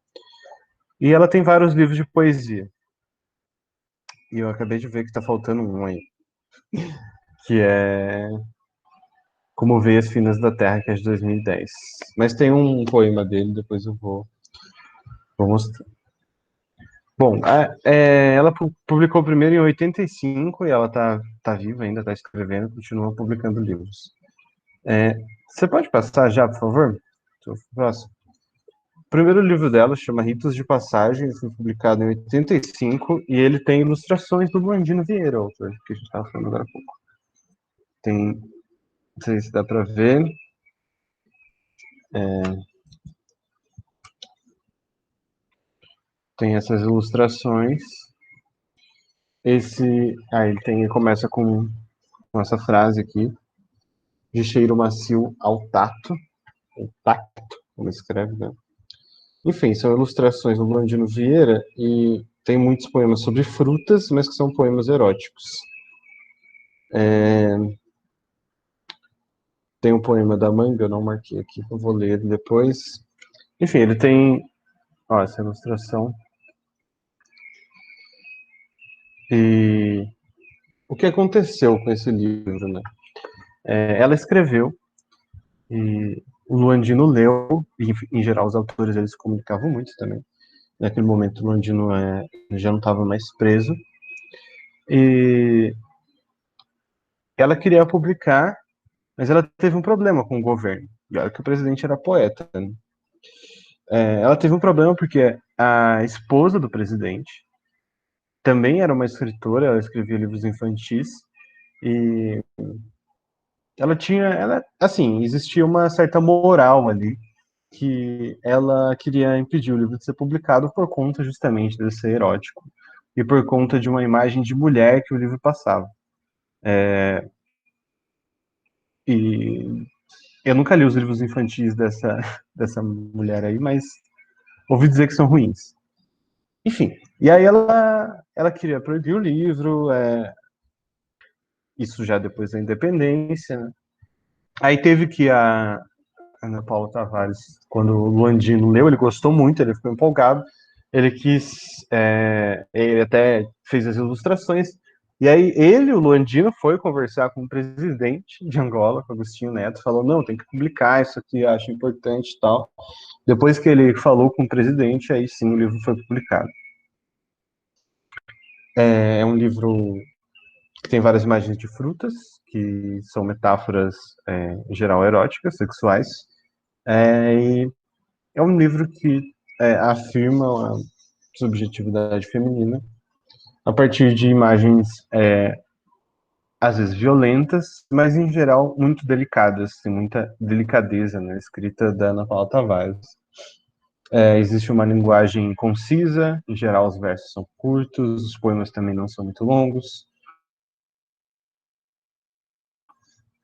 E ela tem vários livros de poesia. E eu acabei de ver que está faltando um aí, que é Como Veias Finas da Terra, que é de 2010. Mas tem um poema dele, depois eu vou mostrar. Bom, ela publicou primeiro em 85 e ela tá viva ainda, está escrevendo, continua publicando livros. Você pode passar já, por favor? Próximo. O primeiro livro dela chama Ritos de Passagem, foi publicado em 85 e ele tem ilustrações do Blandino Vieira, autor, que a gente estava falando agora há pouco. Não sei se dá para ver. Tem essas ilustrações. Ele começa com essa frase aqui: de cheiro macio ao tato, ou tacto, como escreve, né? Enfim, são ilustrações do Blandino Vieira e tem muitos poemas sobre frutas, mas que são poemas eróticos. Tem um poema da manga, eu não marquei aqui, eu vou ler depois. Enfim, ele tem essa ilustração. E o que aconteceu com esse livro, né? Ela escreveu e o Luandino leu, e em geral os autores eles se comunicavam muito também. Naquele momento o Luandino já não estava mais preso. E ela queria publicar, mas ela teve um problema com o governo. E olha que o presidente era poeta, né? Ela teve um problema porque a esposa do presidente também era uma escritora, ela escrevia livros infantis, e assim, existia uma certa moral ali, que ela queria impedir o livro de ser publicado por conta justamente de ser erótico, e por conta de uma imagem de mulher que o livro passava. E eu nunca li os livros infantis dessa mulher aí, mas ouvi dizer que são ruins. Enfim, e aí ela queria proibir o livro, isso já depois da independência, né? Aí teve que a Ana Paula Tavares, quando o Luandino leu, ele gostou muito, ele ficou empolgado, ele até fez as ilustrações, e aí o Luandino, foi conversar com o presidente de Angola, com Agostinho Neto, falou, não, tem que publicar isso aqui, acho importante e tal. Depois que ele falou com o presidente, aí sim o livro foi publicado. É um livro que tem várias imagens de frutas, que são metáforas, em geral, eróticas, sexuais. E é um livro que afirma a subjetividade feminina a partir de imagens, às vezes violentas, mas em geral muito delicadas, tem muita delicadeza na escrita da Ana Paula Tavares. Existe uma linguagem concisa, em geral os versos são curtos, os poemas também não são muito longos.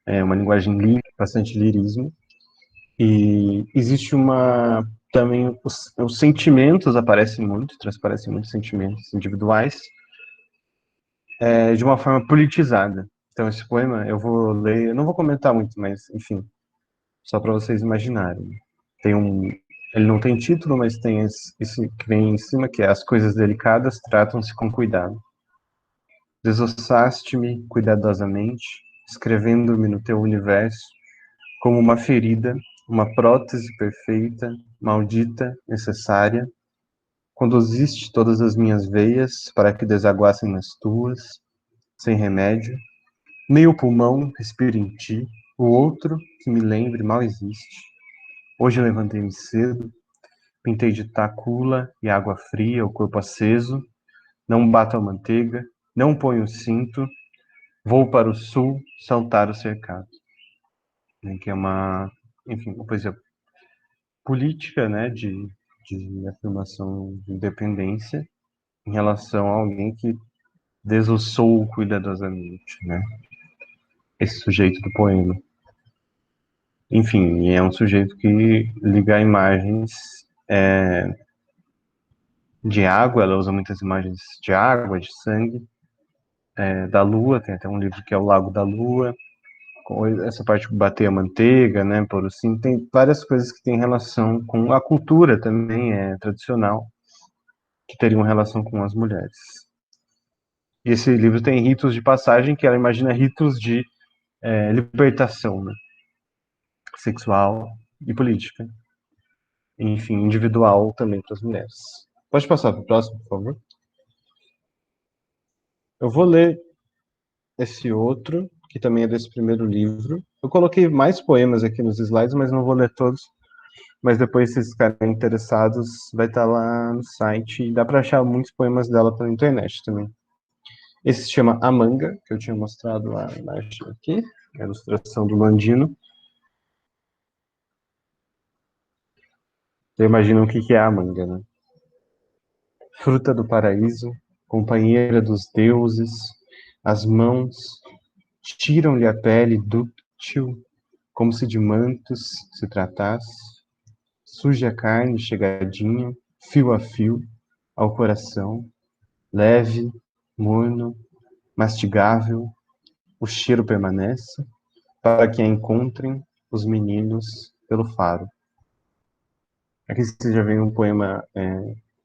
Uma linguagem bastante lirismo. E existe também os sentimentos aparecem muito, transparecem muitos sentimentos individuais, de uma forma politizada. Então esse poema eu vou ler, eu não vou comentar muito, mas enfim, só para vocês imaginarem. Ele não tem título, mas tem esse que vem em cima, que é: as coisas delicadas tratam-se com cuidado. Desossaste-me cuidadosamente, escrevendo-me no teu universo como uma ferida, uma prótese perfeita, maldita, necessária. Conduziste todas as minhas veias para que desaguassem nas tuas, sem remédio. Meio pulmão respira em ti, o outro, que me lembre, mal existe. Hoje levantei-me cedo, pintei de tacula e água fria o corpo aceso. Não bato a manteiga, Não ponho o cinto, vou para o sul saltar o cercado. Que é enfim, uma poesia política, né, de afirmação de independência em relação a alguém que desossou cuidadosamente, né, esse sujeito do poema. Enfim, é um sujeito que liga imagens de água, ela usa muitas imagens de água, de sangue, da lua, tem até um livro que é o Lago da Lua, com essa parte de bater a manteiga, né, por assim, tem várias coisas que têm relação com a cultura também, tradicional, que teriam relação com as mulheres. E esse livro tem ritos de passagem, que ela imagina ritos de libertação, né, sexual e política. Enfim, individual também para as mulheres. Pode passar para o próximo, por favor? Eu vou ler esse outro, que também é desse primeiro livro. Eu coloquei mais poemas aqui nos slides, mas não vou ler todos. Mas depois, se vocês ficarem interessados, vai estar lá no site. E dá para achar muitos poemas dela pela internet também. Esse se chama A Manga, que eu tinha mostrado lá embaixo aqui. A ilustração do Landino. Você imagina o que é a manga, né? Fruta do paraíso, companheira dos deuses, as mãos tiram-lhe a pele dúctil, como se de mantos se tratasse, surge a carne chegadinha, fio a fio, ao coração, leve, morno, mastigável, o cheiro permanece, para que a encontrem os meninos pelo faro. Aqui você já vê um poema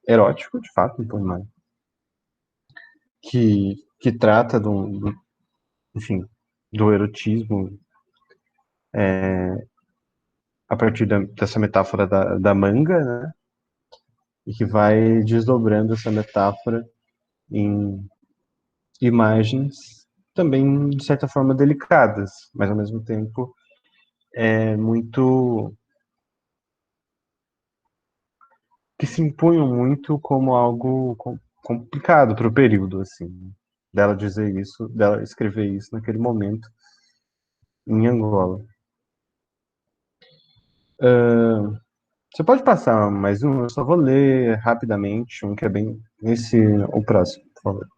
erótico, de fato, um poema que trata enfim, do erotismo a partir dessa metáfora da manga, né? E que vai desdobrando essa metáfora em imagens também, de certa forma, delicadas, mas ao mesmo tempo muito que se impunham muito como algo complicado para o período, assim, dela dizer isso, dela escrever isso naquele momento em Angola. Você pode passar mais um? Eu só vou ler rapidamente um que é bem o próximo, por favor.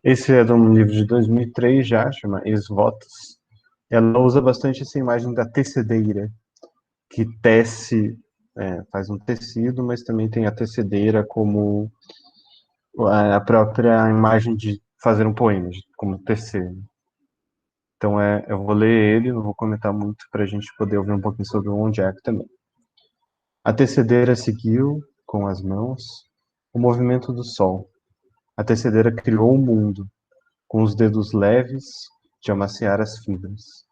Esse é de um livro de 2003 já, chama Ex-Votos. Ela usa bastante essa imagem da tecedeira, que tece, faz um tecido, mas também tem a tecedeira como a própria imagem de fazer um poema, como tecer. Então eu vou ler ele, não vou comentar muito para a gente poder ouvir um pouquinho sobre o Ondiak também. A tecedeira seguiu, com as mãos, o movimento do sol. A tecedeira criou o mundo, com os dedos leves de amaciar as fibras.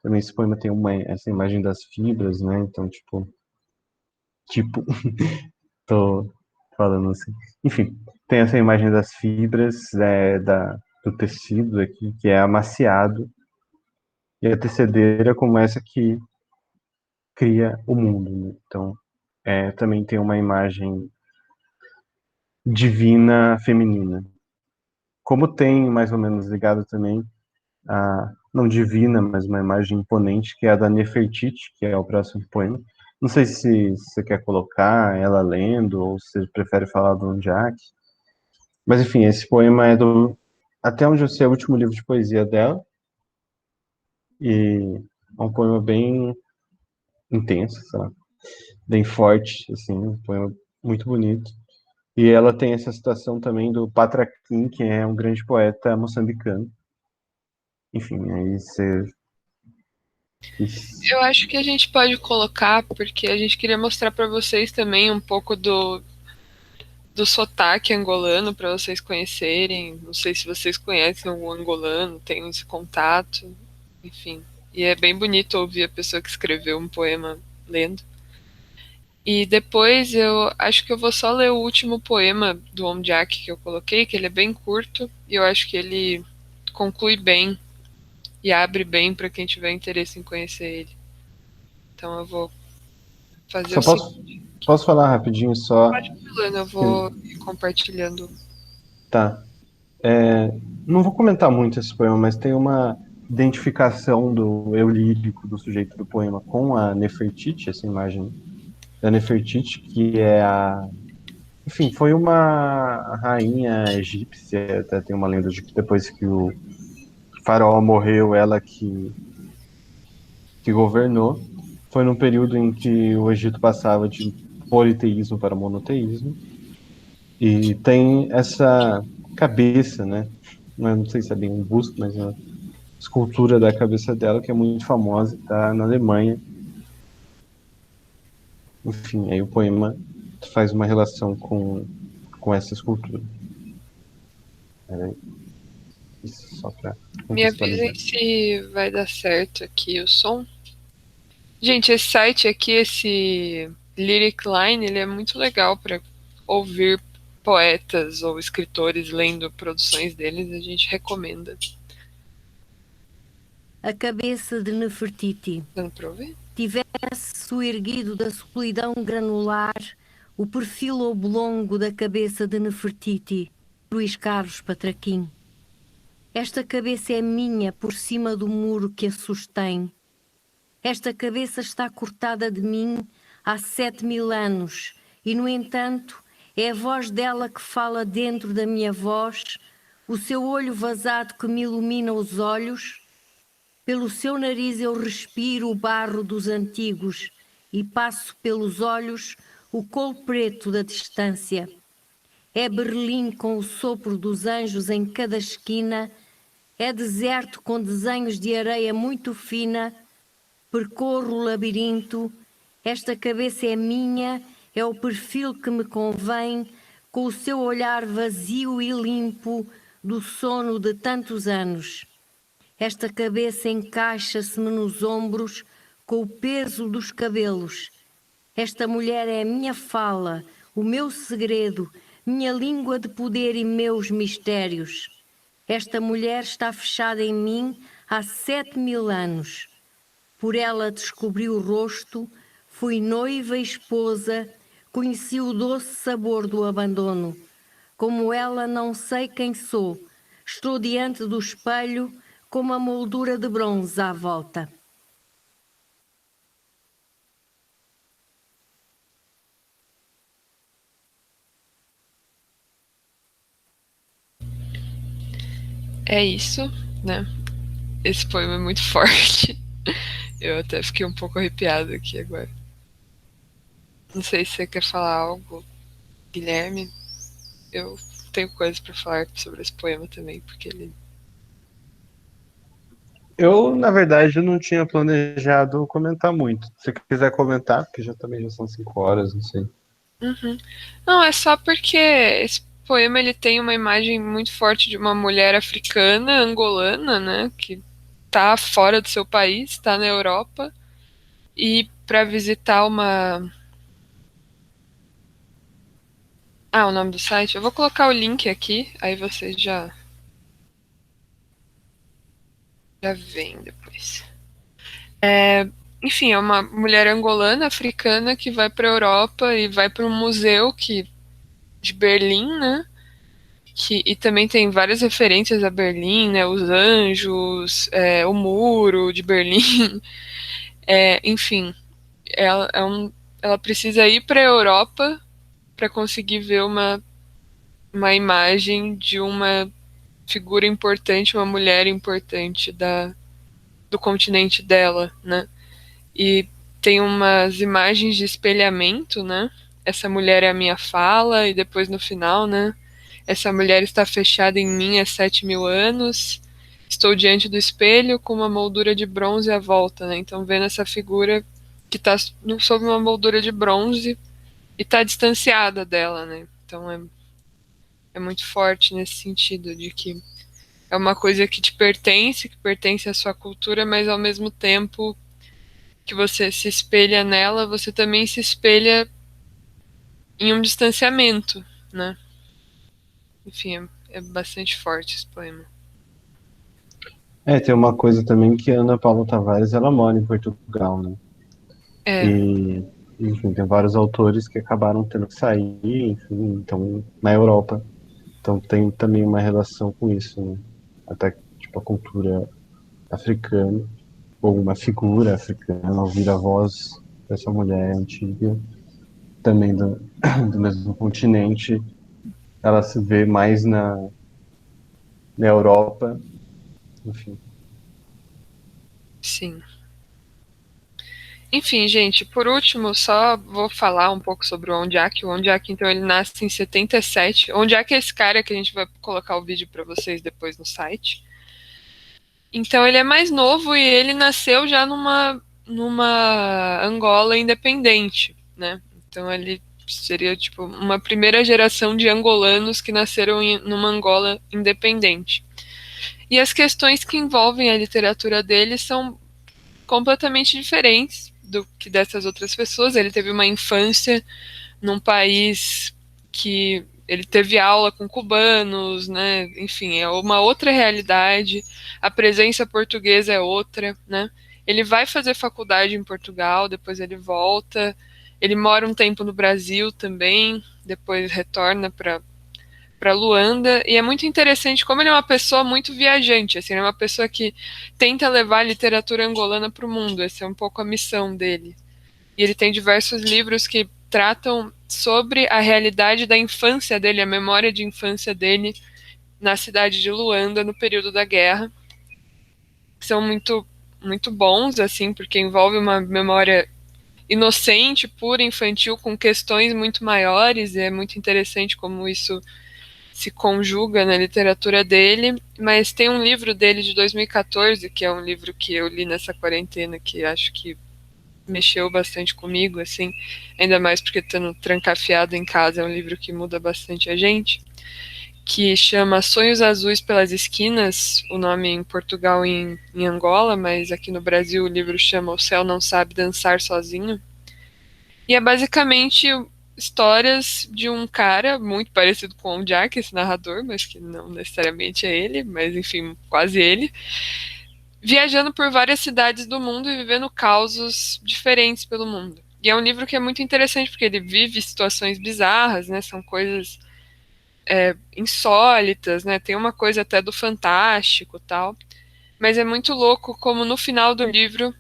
Também esse poema tem essa imagem das fibras, né? Então, tipo, tô falando assim. Enfim, tem essa imagem das fibras do tecido aqui, que é amaciado, e a tecedeira como essa que cria o mundo, né? Então, também tem uma imagem divina feminina. Como tem, mais ou menos, ligado também não divina, mas uma imagem imponente, que é a da Nefertiti, que é o próximo poema. Não sei se você quer colocar ela lendo, ou se você prefere falar do Ondiak. Mas, enfim, esse poema até onde eu sei, é o último livro de poesia dela. E é um poema bem intenso, sabe? Bem forte, assim, um poema muito bonito. E ela tem essa citação também do Patraquim, que é um grande poeta moçambicano. Enfim, aí você... Eu acho que a gente pode colocar, porque a gente queria mostrar para vocês também um pouco do sotaque angolano, para vocês conhecerem. Não sei se vocês conhecem o angolano, têm esse contato, enfim. E é bem bonito ouvir a pessoa que escreveu um poema lendo. E depois eu acho que eu vou só ler o último poema do Ondiak que eu coloquei, que ele é bem curto, e eu acho que ele conclui bem e abre bem para quem tiver interesse em conhecer ele. Então eu vou fazer Só o seguinte. posso falar rapidinho só? Pode ir falando, eu vou ir compartilhando. Tá. Não vou comentar muito esse poema, mas tem uma identificação do eu lírico do sujeito do poema com a Nefertiti, essa imagem da Nefertiti, que é enfim, foi uma rainha egípcia, até tem uma lenda de que depois que o faraó morreu, ela que governou. Foi num período em que o Egito passava de politeísmo para monoteísmo, e tem essa cabeça, né? Não sei se é bem um busto, mas é uma escultura da cabeça dela que é muito famosa, está na Alemanha. Enfim, aí o poema faz uma relação com essa escultura. Era isso, só para Me avisem contextualizar. se vai dar certo aqui o som. Gente, esse site aqui, esse Lyric Line, ele é muito legal para ouvir poetas ou escritores lendo produções deles, a gente recomenda. A cabeça de Nefertiti Dando para ouvir? tivesse soerguido da solidão granular o perfil oblongo da cabeça de Nefertiti, Luís Carlos Patraquim. Esta cabeça é minha por cima do muro que a sustém. Esta cabeça está cortada de mim há 7.000 anos e, no entanto, é a voz dela que fala dentro da minha voz, o seu olho vazado que me ilumina os olhos. Pelo seu nariz eu respiro o barro dos antigos e passo pelos olhos o colo preto da distância. É Berlim com o sopro dos anjos em cada esquina, é deserto com desenhos de areia muito fina. Percorro o labirinto, esta cabeça é minha, é o perfil que me convém, com o seu olhar vazio e limpo do sono de tantos anos. Esta cabeça encaixa-se-me nos ombros com o peso dos cabelos. Esta mulher é a minha fala, o meu segredo, minha língua de poder e meus mistérios. Esta mulher está fechada em mim há 7.000 anos. Por ela descobri o rosto, fui noiva e esposa, conheci o doce sabor do abandono. Como ela não sei quem sou, estou diante do espelho com uma moldura de bronze à volta. É isso, né? Esse poema é muito forte. Eu até fiquei um pouco arrepiado aqui agora. Não sei se você quer falar algo, Guilherme. Eu tenho coisas para falar sobre esse poema também, porque ele. Eu, na verdade, não tinha planejado comentar muito. Se você quiser comentar, porque também já são 5 horas, não sei. Uhum. Não, é só porque esse poema ele tem uma imagem muito forte de uma mulher africana, angolana, né, que tá fora do seu país, tá na Europa, e para visitar uma. Ah, o nome do site? Eu vou colocar o link aqui, aí vocês já veem depois. Enfim, é uma mulher angolana, africana, que vai para a Europa e vai para um museu de Berlim, né? E também tem várias referências a Berlim, né? Os anjos, o muro de Berlim. Enfim, ela, ela precisa ir para a Europa para conseguir ver uma imagem de uma figura importante, uma mulher importante do continente dela, né? E tem umas imagens de espelhamento, né? Essa mulher é a minha fala, e depois no final, né? Essa mulher está fechada em mim há 7.000 anos. Estou diante do espelho com uma moldura de bronze à volta, né? Então, vendo essa figura que está sob uma moldura de bronze e está distanciada dela, né? Então, é muito forte nesse sentido, de que é uma coisa que pertence à sua cultura, mas ao mesmo tempo que você se espelha nela, você também se espelha em um distanciamento, né? Enfim, é bastante forte esse poema. Tem uma coisa também que a Ana Paula Tavares, ela mora em Portugal, né? E, enfim, tem vários autores que acabaram tendo que sair, enfim, então, na Europa. Então tem também uma relação com isso, né? Até tipo a cultura africana, ou uma figura africana, ouvir a voz dessa mulher antiga, também do mesmo continente, ela se vê mais na Europa, enfim. Sim. Enfim, gente, por último, só vou falar um pouco sobre o Ondiak. O Ondiak, então, ele nasce em 77. O Ondiak é esse cara que a gente vai colocar o vídeo para vocês depois no site. Então, ele é mais novo e ele nasceu já numa Angola independente, né? Então, ele seria, tipo, uma primeira geração de angolanos que nasceram numa Angola independente. E as questões que envolvem a literatura dele são completamente diferentes do que dessas outras pessoas. Ele teve uma infância num país que ele teve aula com cubanos, né? Enfim, é uma outra realidade. A presença portuguesa é outra, né? Ele vai fazer faculdade em Portugal, depois ele volta. Ele mora um tempo no Brasil também, depois retorna para Luanda, e é muito interessante como ele é uma pessoa muito viajante, assim, ele é uma pessoa que tenta levar a literatura angolana para o mundo, essa é um pouco a missão dele. E ele tem diversos livros que tratam sobre a realidade da infância dele, a memória de infância dele na cidade de Luanda no período da guerra, que são muito bons, assim, porque envolve uma memória inocente, pura, infantil, com questões muito maiores, e é muito interessante como isso se conjuga na literatura dele, mas tem um livro dele de 2014, que é um livro que eu li nessa quarentena, que acho que mexeu bastante comigo, assim, ainda mais porque estando trancafiado em casa, é um livro que muda bastante a gente, que chama Sonhos Azuis pelas Esquinas, o nome em Portugal e em Angola, mas aqui no Brasil o livro chama O Céu Não Sabe Dançar Sozinho, e é basicamente histórias de um cara muito parecido com o Jack, esse narrador, mas que não necessariamente é ele, mas enfim, quase ele, viajando por várias cidades do mundo e vivendo causos diferentes pelo mundo. E é um livro que é muito interessante porque ele vive situações bizarras, né? São coisas insólitas, né? Tem uma coisa até do fantástico, tal. Mas é muito louco como no final do livro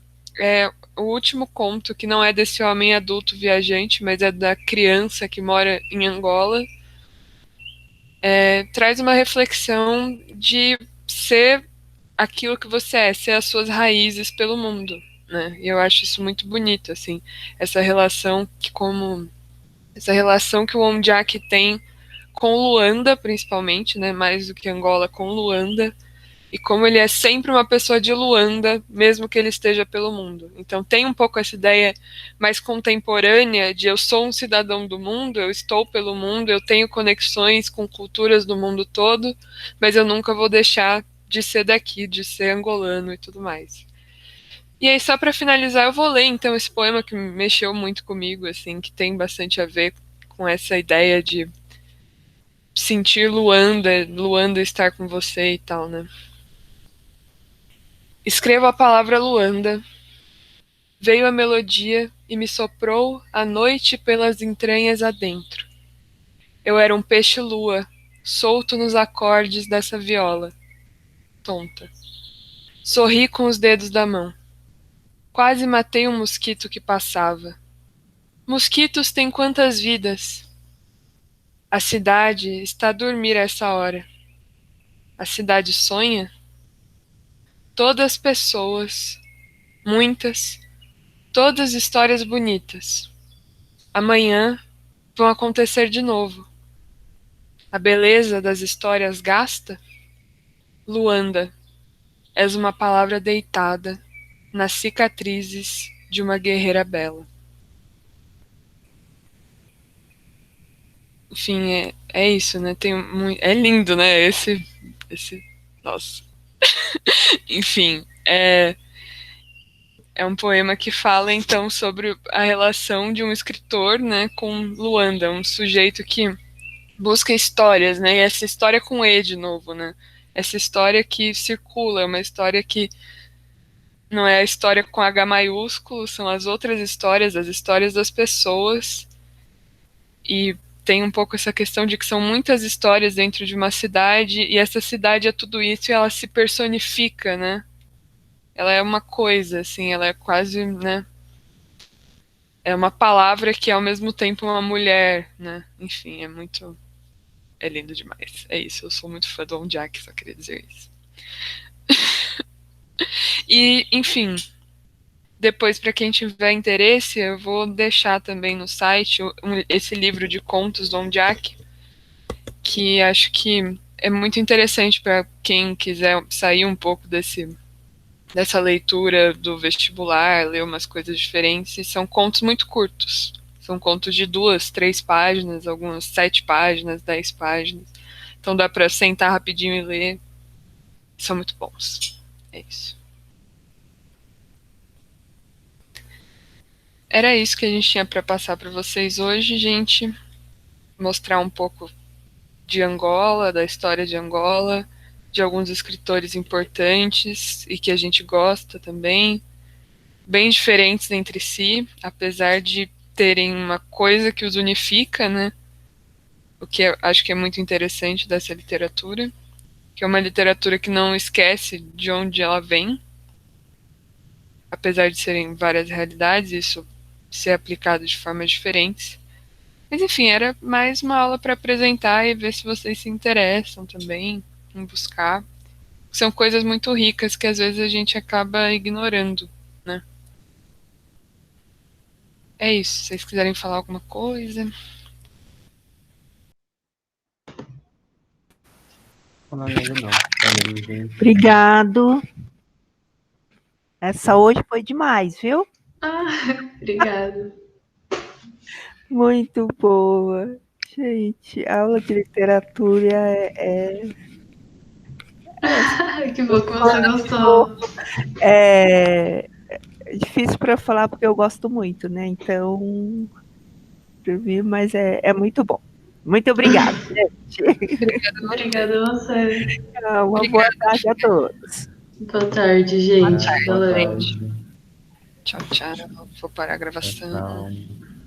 o último conto, que não é desse homem adulto viajante, mas é da criança que mora em Angola, traz uma reflexão de ser aquilo que você é, ser as suas raízes pelo mundo, né? E eu acho isso muito bonito, assim, essa relação essa relação que o Ondiak tem com Luanda, principalmente, né? Mais do que Angola, com Luanda, e como ele é sempre uma pessoa de Luanda, mesmo que ele esteja pelo mundo. Então tem um pouco essa ideia mais contemporânea de eu sou um cidadão do mundo, eu estou pelo mundo, eu tenho conexões com culturas do mundo todo, mas eu nunca vou deixar de ser daqui, de ser angolano e tudo mais. E aí, só para finalizar, eu vou ler então esse poema que mexeu muito comigo, assim, que tem bastante a ver com essa ideia de sentir Luanda, Luanda estar com você e tal, né? Escrevo a palavra Luanda. Veio a melodia e me soprou a noite pelas entranhas adentro. Eu era um peixe-lua, solto nos acordes dessa viola. Tonta. Sorri com os dedos da mão. Quase matei um mosquito que passava. Mosquitos têm quantas vidas? A cidade está a dormir a essa hora. A cidade sonha? Todas pessoas, muitas, todas histórias bonitas. Amanhã vão acontecer de novo. A beleza das histórias gasta? Luanda, és uma palavra deitada nas cicatrizes de uma guerreira bela. Enfim, é isso, né? É lindo, né? Nossa. Enfim, é um poema que fala então sobre a relação de um escritor, né, com Luanda, um sujeito que busca histórias, né? E essa história com E de novo, né? Essa história que circula, é uma história que não é a história com H maiúsculo, são as outras histórias, as histórias das pessoas, e tem um pouco essa questão de que são muitas histórias dentro de uma cidade, e essa cidade é tudo isso e ela se personifica, né? Ela é uma coisa, assim, ela é quase, né? É uma palavra que é ao mesmo tempo uma mulher, né? Enfim, é muito... É lindo demais. É isso, eu sou muito fã do Onjak, só queria dizer isso. E, enfim, depois, para quem tiver interesse, eu vou deixar também no site esse livro de contos do Onjak, que acho que é muito interessante para quem quiser sair um pouco dessa leitura do vestibular, ler umas coisas diferentes. E são contos muito curtos. São contos de 2, 3 páginas, algumas 7 páginas, 10 páginas. Então dá para sentar rapidinho e ler. São muito bons. É isso. Era isso que a gente tinha para passar para vocês hoje, gente. Mostrar um pouco de Angola, da história de Angola, de alguns escritores importantes e que a gente gosta também, bem diferentes entre si, apesar de terem uma coisa que os unifica, né? O que acho que é muito interessante dessa literatura, que é uma literatura que não esquece de onde ela vem, apesar de serem várias realidades, isso ser aplicado de formas diferentes. Mas enfim, era mais uma aula para apresentar e ver se vocês se interessam também em buscar. São coisas muito ricas que às vezes a gente acaba ignorando, né? É isso. Se vocês quiserem falar alguma coisa. Não falar nada não. Valeu, gente. Obrigado. Essa hoje foi demais, viu? Obrigada. Muito boa. Gente, a aula de literatura Que bom que você gostou. é difícil para falar porque eu gosto muito, né? Então, mas é muito bom. Muito obrigada, gente. Obrigada a você. Uma boa tarde a todos. Boa tarde, gente. Boa tarde, Valeu. gente. Tchau, tchau. Vou parar a gravação. Tchau.